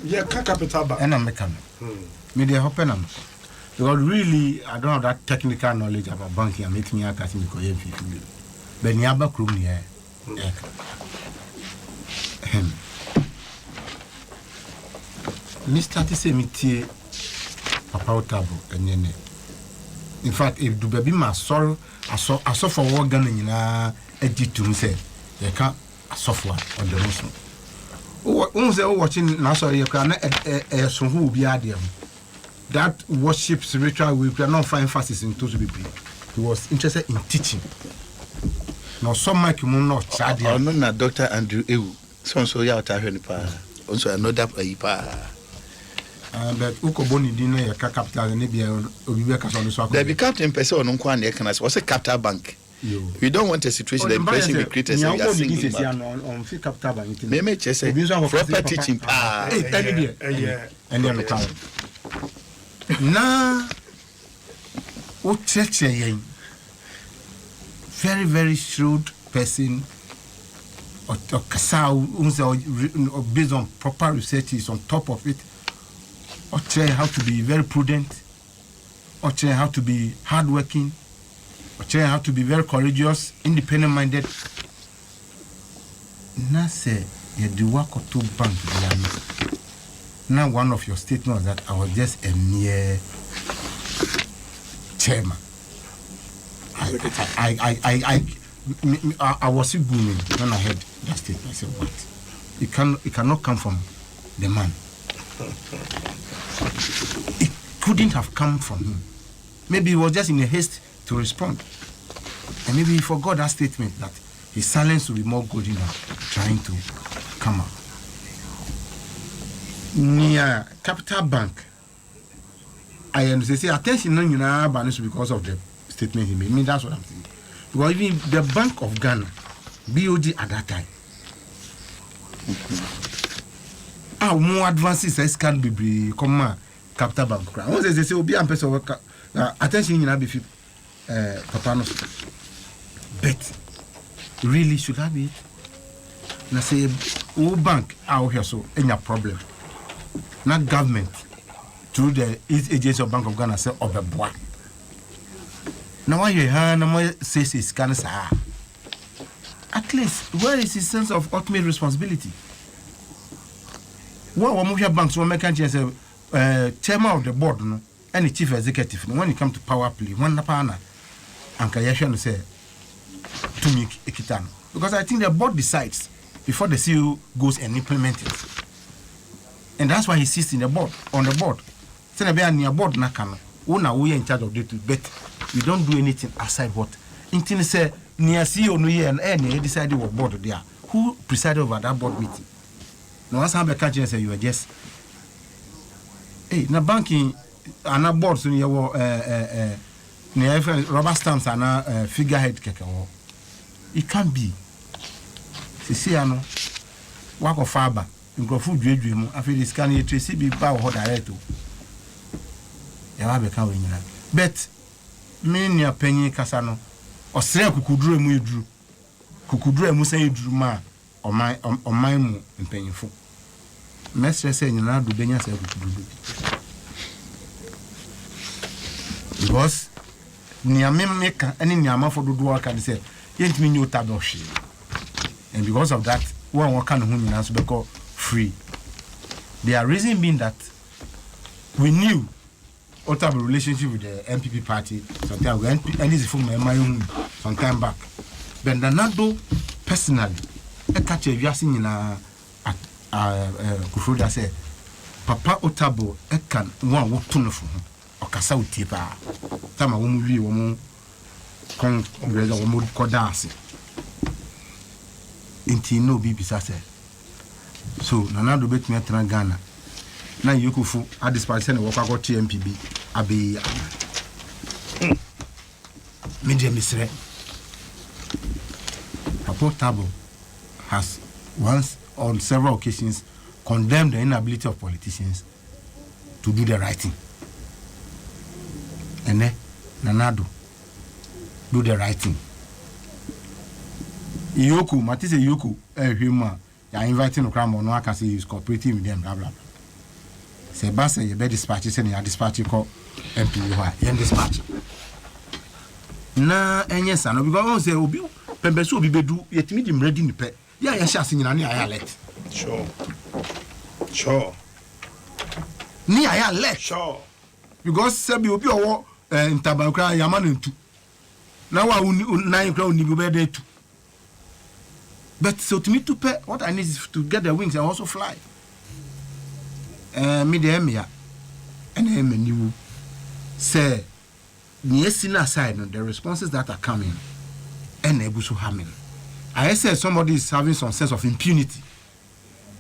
Yeah, Capital Bank. And I'm making media open them. Because really, I don't have that technical knowledge about banking and making me a casting because you feel. But you have a crew here. Mr. Tissemiti, Papa Tabo, and Yene. In fact, if the baby must sorrow, I saw for war gun in a edit to say, they can't a software on the Muslim. Once they were watching Nassau, you can so who be adium. That worship spiritual, we cannot find emphasis in those people. He was interested in teaching. Now, some make him not sad. Oh, no, Dr. Andrew Ewu. So, ya Tahenipa. Also, another Paipa. But Ukoboni dinner, capital, and maybe Obibeka on the swap. There be captain person on Kwan Ekanas was a capital bank. We don't want a situation that impression we create as we are singing. On Capital Bank. Maybe just say proper teaching. And then the now, what church very, very shrewd person or Kasau based on proper research is on top of it. Or try how to be very prudent, or try how to be hardworking, or try how to be very courageous, independent-minded. Now say you do work or two bank. Now one of your statements that I was just a mere chairman. I was booming when I heard that statement. I said, "What? It cannot come from the man." It couldn't have come from him. Maybe he was just in a haste to respond. And maybe he forgot that statement that his silence will be more good enough trying to come out. Near Capital Bank, I understand. Say, attention no because of the statement he made. I mean, that's what I'm saying. Because even the Bank of Ghana, BOG at that time, more advances as can be come Capital Bank. Once they say, "Obi and person attention in be Papa no." But really, should that be it? Na say, bank out here so any problem. Not government through the agency of Bank of Ghana say Obeboa. Now why you hear no says it's cancer. At least where is his sense of ultimate responsibility? What one banks will make say chairman of the board no and the chief executive no, when it comes to power play one partner and Kayashan say to me ekitano because I think the board decides before the CEO goes and implements it. And that's why he sits in the board, on the board. Say be near board na can. We are in charge of it, but we don't do anything aside what. Intin say near CEO no year and any decided what board there. Who presided over that board meeting? Now once I catch you say you are just na banking and a board so you near rubber stamps and figurehead keke. It can't be. See ano work of fiber. Nkrofo dwedwe mu afi the scan you trace be ba ho direct o ya ba be ka we nyina but me nia panyin kasa no osre kukuduro mu eduru kukuduro mu san eduru ma oman mu mpanyinfo mesre se nyina do benya sa kukuduro because niame meka any niama for do work and say yent me new taboshi. And because of that, one can whom you answer because free. Their reason being that we knew what type of relationship with the MPP party sometime and this is from my own some time back. But Nanado personally, I catch a viasing in a Kufuda say, Papa Otabo, I can one walk to for him or Casau Tipa. Tama won't be woman come with a woman called Darcy. Inti no bibi sase. So Nanado bet me at Ghana. Na Yukufu at this party and walk out TMPB Abbey Media Misre. Papa Tabo has once on several occasions condemned the inability of politicians to do the right thing. And then Nanado do the right thing. Yoku, Matisse Yoku, human, you are inviting a crime or no, I can say he's cooperating with them, blah blah blah. Say, Bassa, you better dispatch, and you are dispatching call MP, you dispatch. Na, and yes, I know because I say, Obi, Pembeso, be do, yet meet him ready in the pet. Yeah, yes, I sing in a let. Sure. Ni I let. Sure. Because Sabi will be in Tabacra, Yaman too. Now I will 9 crown you better too. But so to me to pay, what I need is to get the wings and also fly. Me the emia, and you say, Niesina side, the responses that are coming, and able to harming. I said somebody is having some sense of impunity.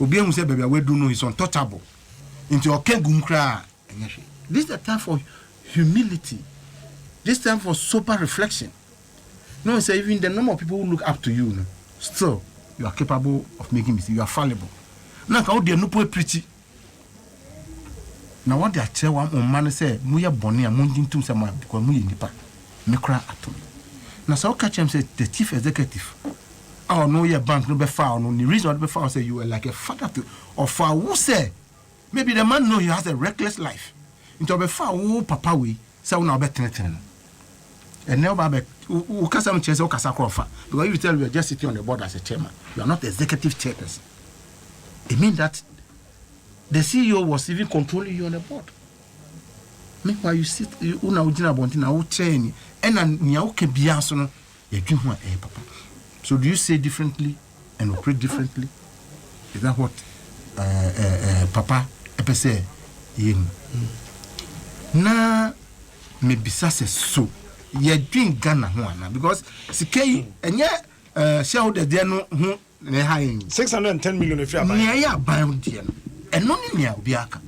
Obiemu say, baby, we do know he's untouchable. Into your kegumkra. This is the time for humility. This time for sober reflection. No, say even the number of people who look up to you, no, still you are capable of making mistakes. You are fallible. Now, how do you know preach? Now, what they tell one man say, "Muya boni a mundin tum sama because muya nipa mikra atom." Now, so catch him say the chief executive. Oh no, your bank no be found. No, the reason be found say you were like a father to or for who say maybe the man know he has a reckless life. Into be found who papa we say we now be ten. And now babe, who can some chase or kasa krofa because you tell you are just sitting on the board as a chairman. You are not the executive chairperson. It means that the CEO was even controlling you on the board. Meanwhile, you sit, you una ujina bontina, u train, and ni au kebiaso no, you do one papa. So do you say differently and operate differently? Is that what Papa epe say? Na me bisase so. Ye doing Ghana ho because sikei enye shareholder there no ho ne high 610 million if you are buying. Near ya buy there no. And no ni obi aka.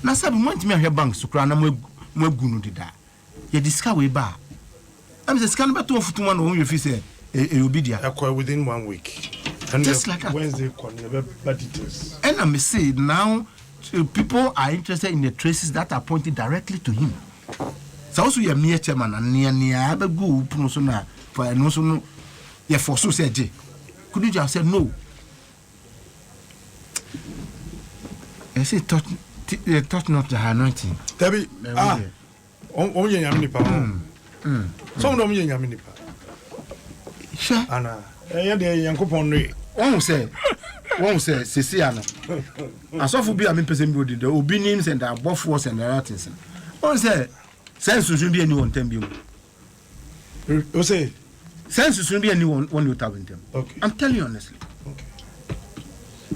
Na sabi mo ntimi ahwe bank so kra na mo agunu dida. Ye disca we ba. Am say scan beto ofutuma no you fi say obi dia. Within 1 week. And just like that. Wednesday never details. And I may say now people are interested in the traces that are pointed directly to him. So also your mere chairman and near have a good promotion for no so yeah for so said could you just say no? I say touch not the anointing. Debbie, only Yaminipa. Some of them Yaminipa. Sure. Anna, Yankopon. One say, Ceciana. I saw for be a mean person, the Obi names and the buff was and the artists. One say, sense shouldn't be anyone 10 billion. You say, sense shouldn't be anyone when you tell them. Okay. I'm telling you honestly. Okay.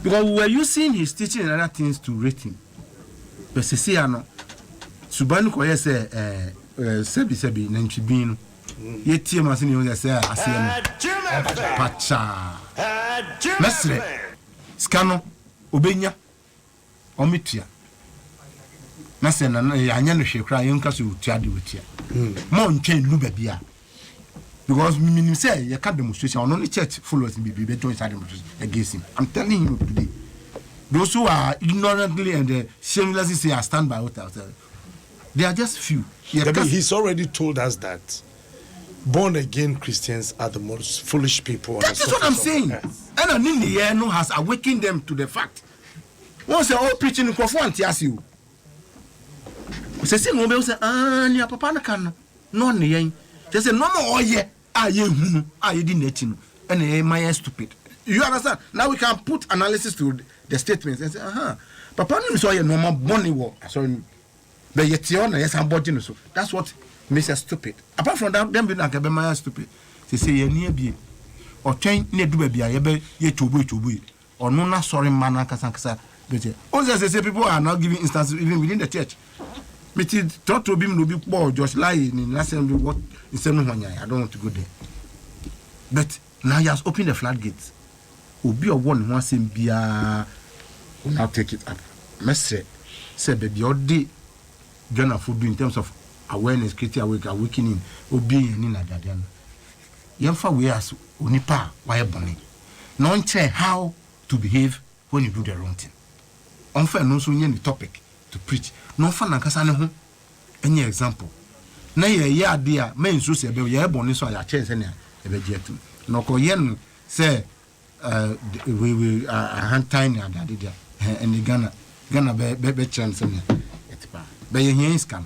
Because we were using his teaching and other things to rate him. But Ceciano, Subanu Koye say, Sebi, Nanchibino. Yet, Tiamasini was say, I see Pacha. Mestre, Scano, Ubenya, Omitia. Nasen and Yanyano she cry, Yunkasu, Tiadi with you. Mon chain Lubabia. Because Minim say, you can't demonstration on only church follows me, be better against him. I'm telling you today. Those who are ignorantly and shamelessly say, I stand by what I say. They are just few. He's already told us that born again Christians are the most foolish people. That is what I'm saying. And Anini has awakened them to the fact. Once they're all preaching in Crawford, ask you. Say, no, say, ah, near Papa Nakano. no ne yen they say no more oye aye hunu aye di neti no and my stupid. You understand? Now we can put analysis to the statements and say papa no so ye normal money wo sorry but yet you na yes am body no so that's what makes us stupid. Apart from that them be na be my stupid say ye ni abie or train na du ba bia ye be ye chobo or no na sorry man kasa but also say people are now giving instances even within the church. Me talk to him no be poor just lie in last time what instead no one I don't want to go there. But now he has opened the floodgates. Obi or one who say bia will now take it up. Mestre say baby all day Ghana food in terms of awareness, creating awakening, obeying in Adadian. Yamfa we as unipa why bonny. No care how to behave when you do the wrong thing. Unfair no so the topic to preach. No fun and kasa ne ho any example. Na ye idea men so say be ye bonny so ya chance na e be je tu. No ko yen say we hand time na Adadia and Ghana be chance na etipa. Be ye hin scam.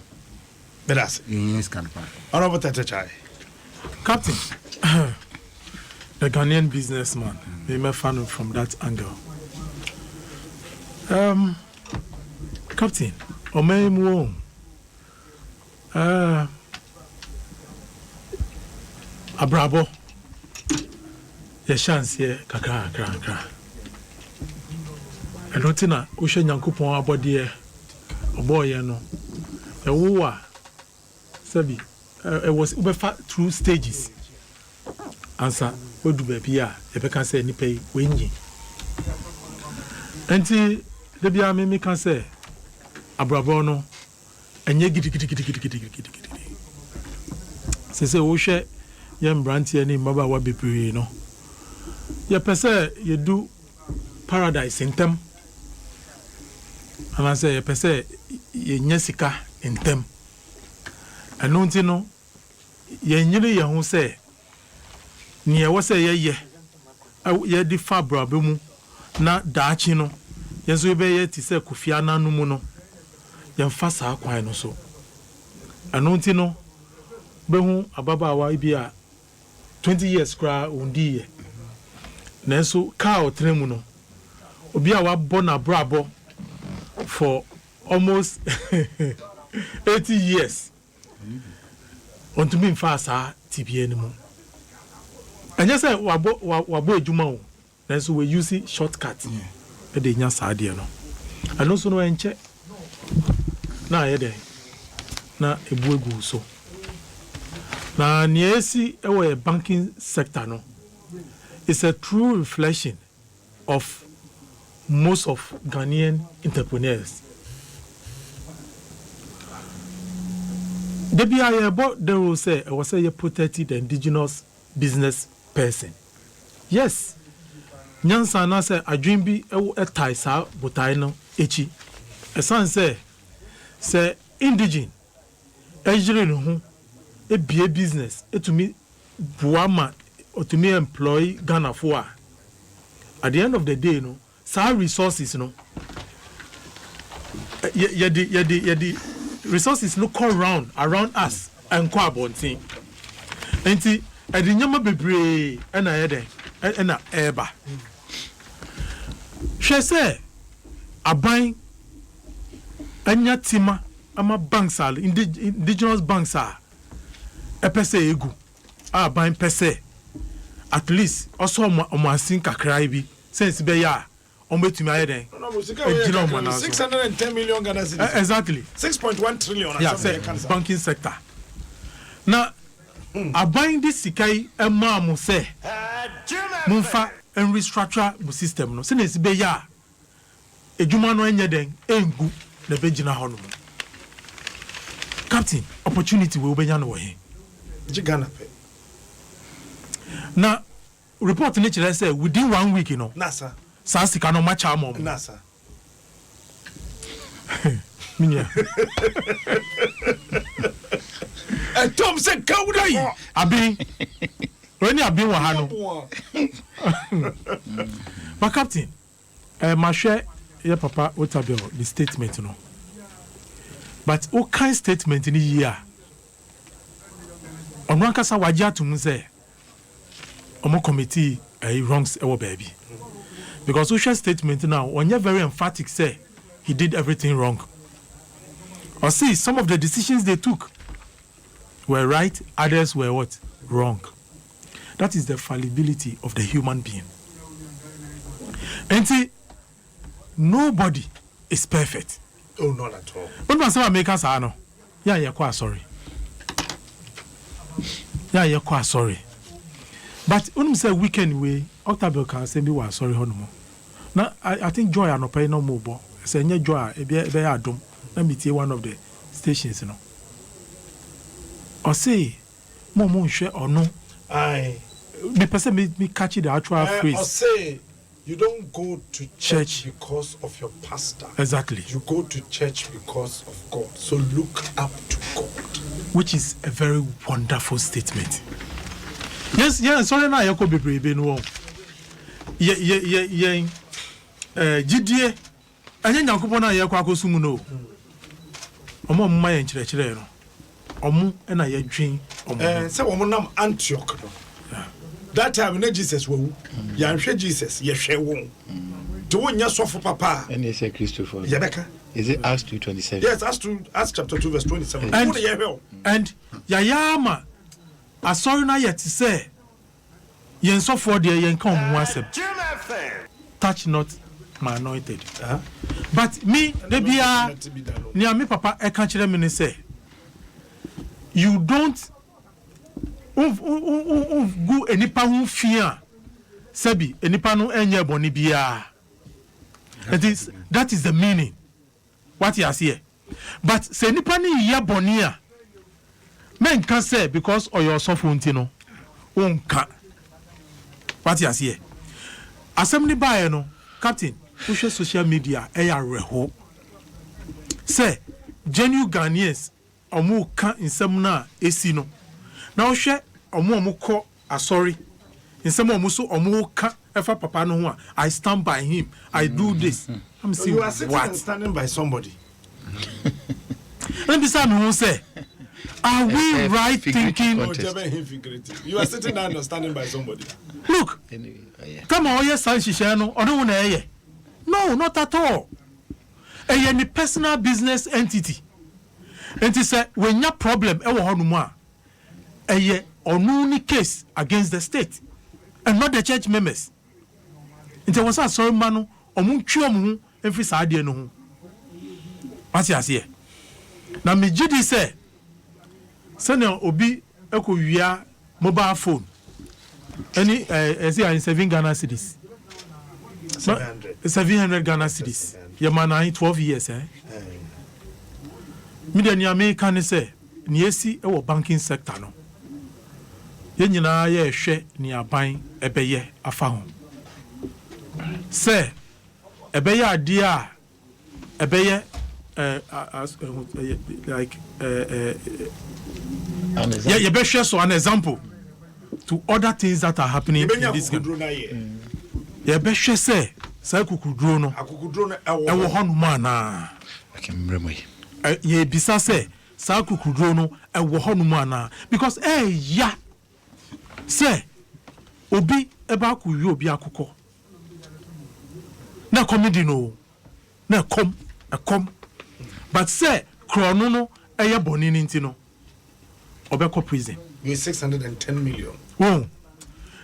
But that's Ye scam pa. Honorable Tetechai. Captain, the Ghanaian businessman, we may find him from that angle. Captain, Omeimu, Abrabo, your chance here, kaka. And Rotina, Usha Yankupon about dear, a boy, no, a wooer, Sabi. It was through stages. Answer, what do baby? If I can say any pay, winning. Until the Biami me can say, Abrabono, and ye giddy. Say, oh, share, young Branty and Maba Wabi Purino. Ye per se, you do paradise in them. And I say, per se, ye Jessica in them. And don't you know? Ye nyere ye ho say ne wo say ye di fabra be mu na daachi no ye so be ye ti say kofia na no mu no ye mfa saa kwan no so anonti no be hu ababawa bi a 20 years kra undi ye na so ka otremu no obi a wa bona brabo for almost 80 years on to be fast TPA anymore. And just say wabo ejuma o. Then so we use shortcuts. E dey nya saade no. And also no enche. Na ye dey. Na ebu egu so. Na niesi e we banking sector no. It's a true reflection of most of Ghanaian entrepreneurs. The BIA about the rule say I was say you protected the indigenous business person. Yes. Nyansa na say adwin bi e tie sa botai no echi. Esan say indigene ejire no ho e bie business etumi buama otumi employ Ghana for a. At the end of the day no sa resources no ye resources no come around us and kwa bontin enti edi nyama bebre na yede na eba hwe se aban anya tima ama banks al indigenous banks are epese egu aban pese at least also omasin kakrai bi sense be ya between my head. 610 million Ghana cedis. Exactly. 6.1 trillion. Yeah, banking sector. Now, I buying this sikai and mamu say, Mufa and restructure the system. No, since be ya, a Jumano and Yaden, Engu, the Bejina Honor. Captain, opportunity will be your way. Ghana. Now, report nature say within 1 week, you know. NASA. Sansi kano macha mom. NASA. Minya. Tom said, "Kaudai." Abi. When you abi wahano. But Captain, my share your papa otabel the statement no. But what kind statement in the year? ono ankasa wagye atum say omo committee wrongs ewo baby because social statement now onye very emphatic say he did everything wrong or see some of the decisions they took were right, others were what? Wrong. That is the fallibility of the human being. And see, nobody is perfect. Oh, not at all. But when someone make us no, you're quite sorry. Yeah, you're quite sorry. But when you say weekend way, Octavio can say we were sorry no more. Now I think Joy no pay no more. Say Joy, be adom. Let me tell one of the stations, you know. Or say, Momo share or no. Aye. The person me catch the actual phrase. Or say, you don't go to church because of your pastor. Exactly. You go to church because of God. So look up to God. Which is a very wonderful statement. Yes, sorry na yako bebrebe no. Gidie anya nyankopon na yako akosumu no. Omo mma ye nkyerɛkyerɛ no. Omo na ye dwen omo. Say omo nam Antioch no. That time na Jesus wo. Ya hwɛ Jesus, ye hwɛ wo. To wonya sofo papa. And he said Christopher. Yebeka. Is it Acts 2:27? Yes, Acts chapter 2 verse 27. And yayama asori na yet say yen sofo de yen kan omo asem. Touch not my anointed. But me de bia ni me papa e kan kire me ne say you don't go enipa hu fia sabi enipa no enye boni bia. That is the meaning. What you see here. But say enipa ni ya boni a men can say because of your software no unka. What you see here. Assembly by no captain push social media reho say genuine Ghanaians omo ka insem na esi no na wo hwe omo ko asori insem omo so omo ka efa papa no ho a I stand by him, I do this. I'm saying you are sitting and standing by somebody. Let me say me say are we right thinking? You are sitting down and standing by somebody. Look, come on, yes, no, no, not at all. Any personal business entity. And he said, when your problem, only case against the state and not the church members. And there was a sorry man, or moon chum, every side, no. What's here? Now, me Judy say, Senior Obi, Eko Via mobile phone. Any, in 7 Ghana cedis. 700 Ghana cedis. Your man, 12 years, eh? Media American say, Niesi, our banking sector, no. Yenina, ye share near buying a beye a found. Say, a beye dear, a beye, like, yeah, you better share so an example to other things that are happening in this country. Yeah, better share say kukudro ewo honu mana. Yeah, bisa say kukudro no ewo honu mana because ya say obi eba ku yi obi akukọ na comedy no na come but say krono no eye boni nti no obeko prison. You 610 million. Oh.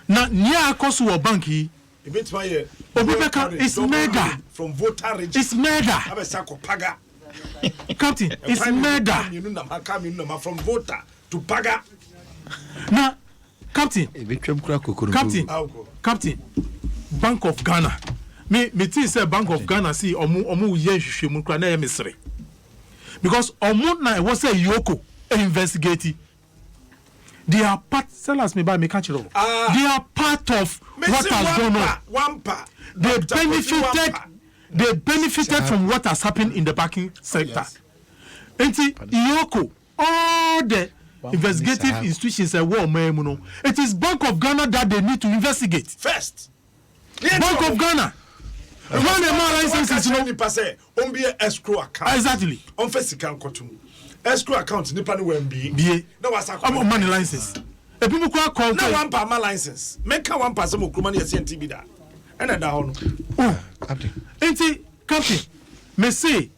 Now near cost of bank yi. Obeka is murder from voter register. It's murder. Paga. Captain, it's murder. From voter to paga. Now, Captain, Bank of Ghana. Me say Bank of Ghana see omu ye hwehwemu kra na ye misre. Because omu na was say Yoko investigate. They are part. Tell us me by me catch it all. They are part of what has gone on. They benefited from what has happened in the banking sector. And see, Yoko, all the investigative institutions are war. It is Bank of Ghana that they need to investigate first. Bank of Ghana. When the more licenses, escrow account. Exactly. On first account kotum. escrow account nipa no wan bie na wasa am money license ebi mu kwa call na one pa ma license make one pa some okruma na yesi NTB da and da ho no Captain Captain me say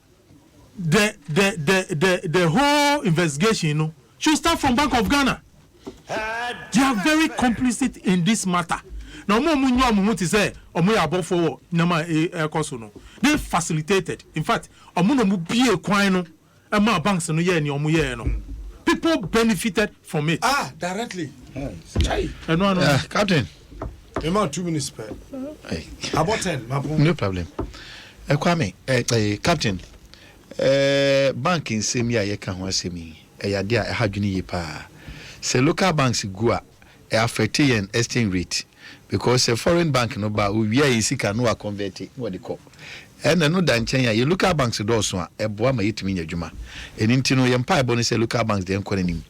the whole investigation, you know, should start from Bank of Ghana. They are very complicit in this matter. Now, they facilitated. In fact, people benefited from it. Directly. Captain. About 2 minutes per. About 10. No problem. Kwame, Captain. Banking same year yeka ho asemi ya dia e hadwini ye pa se local banks go a affect yen exchange rate because a foreign bank no ba we are sika no convert what they call and no dan chen ya local banks do so a e boa ma yetimi nya dwuma eni ntino ye mpa e bo ne se local banks de enko nanim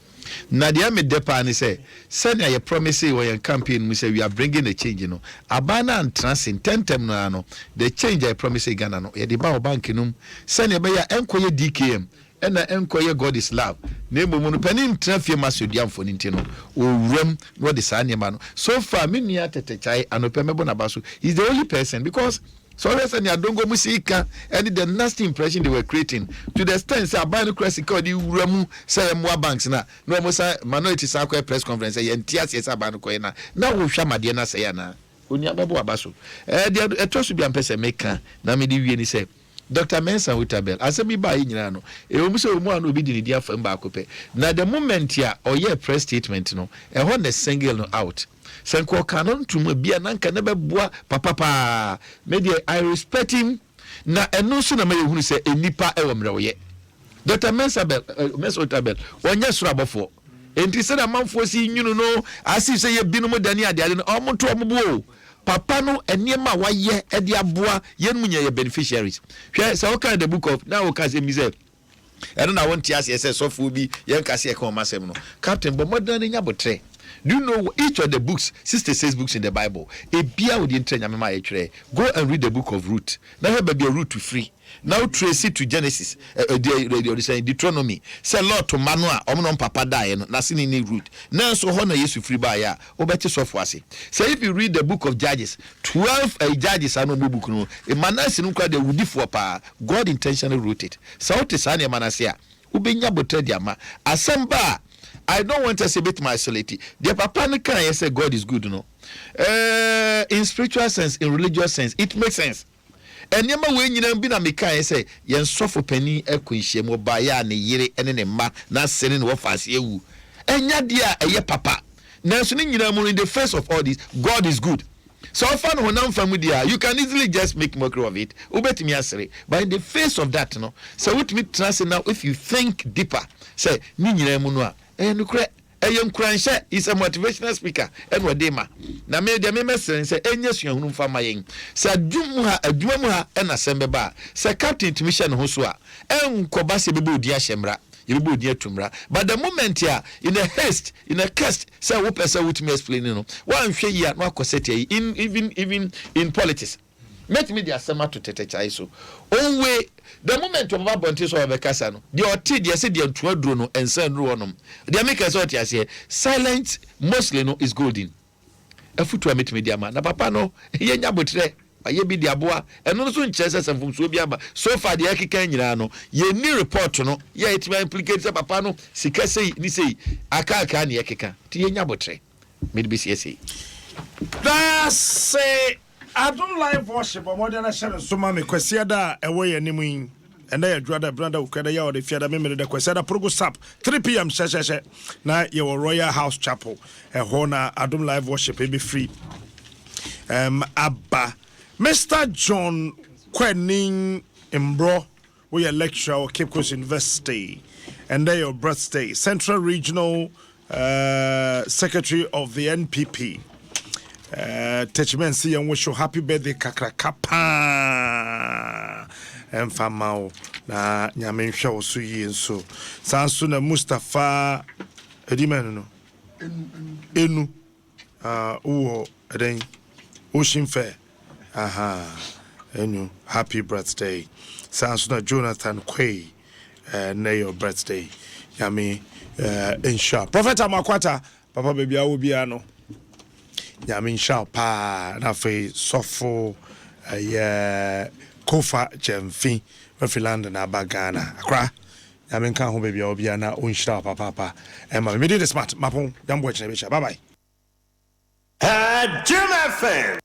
na dia me depa ne se senior ye promise we yan campaign mu say we are bringing a change no abana and transin tentem no the change I promise Ghana no ye de ba bank num senior be ya enkoye DKM ena enkoye God is love na ebomu no panin trafie masodiamfo ni ntino owuram no de sa niam no so far me nua tetechai anopemebo na baso is the only person because so let's say Adongo Musika and the nasty impression they were creating to the extent say abano cresi called the uramu say more banks na no mo say minority circle press conference say entias yes abano ko na wo hwa made na say na oni ababo abaso the etosu bi ampese meka na me di wie ni say Dr. Mensa Utabel asemi ba yi nyina no e omu se omu an obi di ni dia fam ba akopɛ na the moment ya oye press statement no e ho na single no out senko kanon tuma bia nanka na beboa papa media I respect him na eno so na me hunu se enipa e wo mrewoye Dr. Mensa Utabel onye soro abofo enti se na manfo si nyunu no asi se ye binom dani ade no omoto omobo papa no eniema waye e de aboa yenum nya ye beneficiaries hwe se o kan the book of now o kan se mi se eno na won ti ase se sofo bi yen ka se e kan masem no captain bo modern nya botre. Do you know each of the books, 66 books in the Bible? A beer with the internet. Go and read the book of Ruth. Now have be a root to free. Now trace it to Genesis, Deuteronomy. Say Lord to Manoah, Omnon Papa die, nothing in the root. Now so honor Yesu free by ya. Obeti software. Say if you read the book of Judges, 12 Judges are no book no. A manas in the woody for pa. God intentionally wrote it. So what is Sanya Manasia? Ubenya botrediama. Asamba. I don't want to say bit my isolate. The papa can say God is good, no. In spiritual sense, in religious sense, it makes sense. And yama when you be na meka say yen sofo pani ekunhye mo ba ya ne yire ene ne ma na sene no fase ewu. Enya dia eye papa. Na so ni nyina mo in the face of all this, God is good. So far no nam famu dia, you can easily just make mockery of it. Ubetimi asere. But in the face of that, no. So with me trust now if you think deeper, say ni nyina mo no a enukre eyenkuranshe is a motivational speaker enwadema na me de me message say enye suahunu mfa mayen sa dwum ha adwuma mu ha na sembe ba sa captain tumission ho so a enkoba se bebe odi ahyemra yebe odi atumra but the moment ya in a haste in a cast say wo person with me explain no wan hwe ya no akosete in even in politics met me the asema to tetechai so onwe the moment of abonte so obekasa no the oti the say the ntuaduro no ensan ru onom the make us oti ase silent mostly no is golden afutu met me the ama na papa no ye nya botre aye bi the aboa eno so nkyese semfum so bi aba so far the akeka nyina no ye ni report no ye it implicate say papa no sika sei ni sei aka na ye keka ti ye nya botre me be say that's say I don't like worship or more than a shadow. So, mammy, Quesiada away and nimming, and they dread a brother who can the Fiada Mimmy, the Quesada Progo Sap, 3 p.m. Shasha. Now, your Royal House Chapel, a Hona, I don't like worship, be free. Abba, Mr. John Quenning Imbro, we are lecturer at Cape Coast University, and they your birthday, Central Regional Secretary of the NPP. Techman see and wish you happy birthday kakrakapa and famao na nyamen hwa so yi so sanso na Mustafa edimanu no enu uwo eden ocean fair happy birthday sanso na Jonathan Kwei na your birthday nyame insha prophet amakwata papa baby awo bia no nyame insha pa na fe sofo kofa chemfi refiland na bagana akra nyame nka ho baby awo bia na onshira papa ma me dey smart mapon jambo chene be bye bye Jim FM.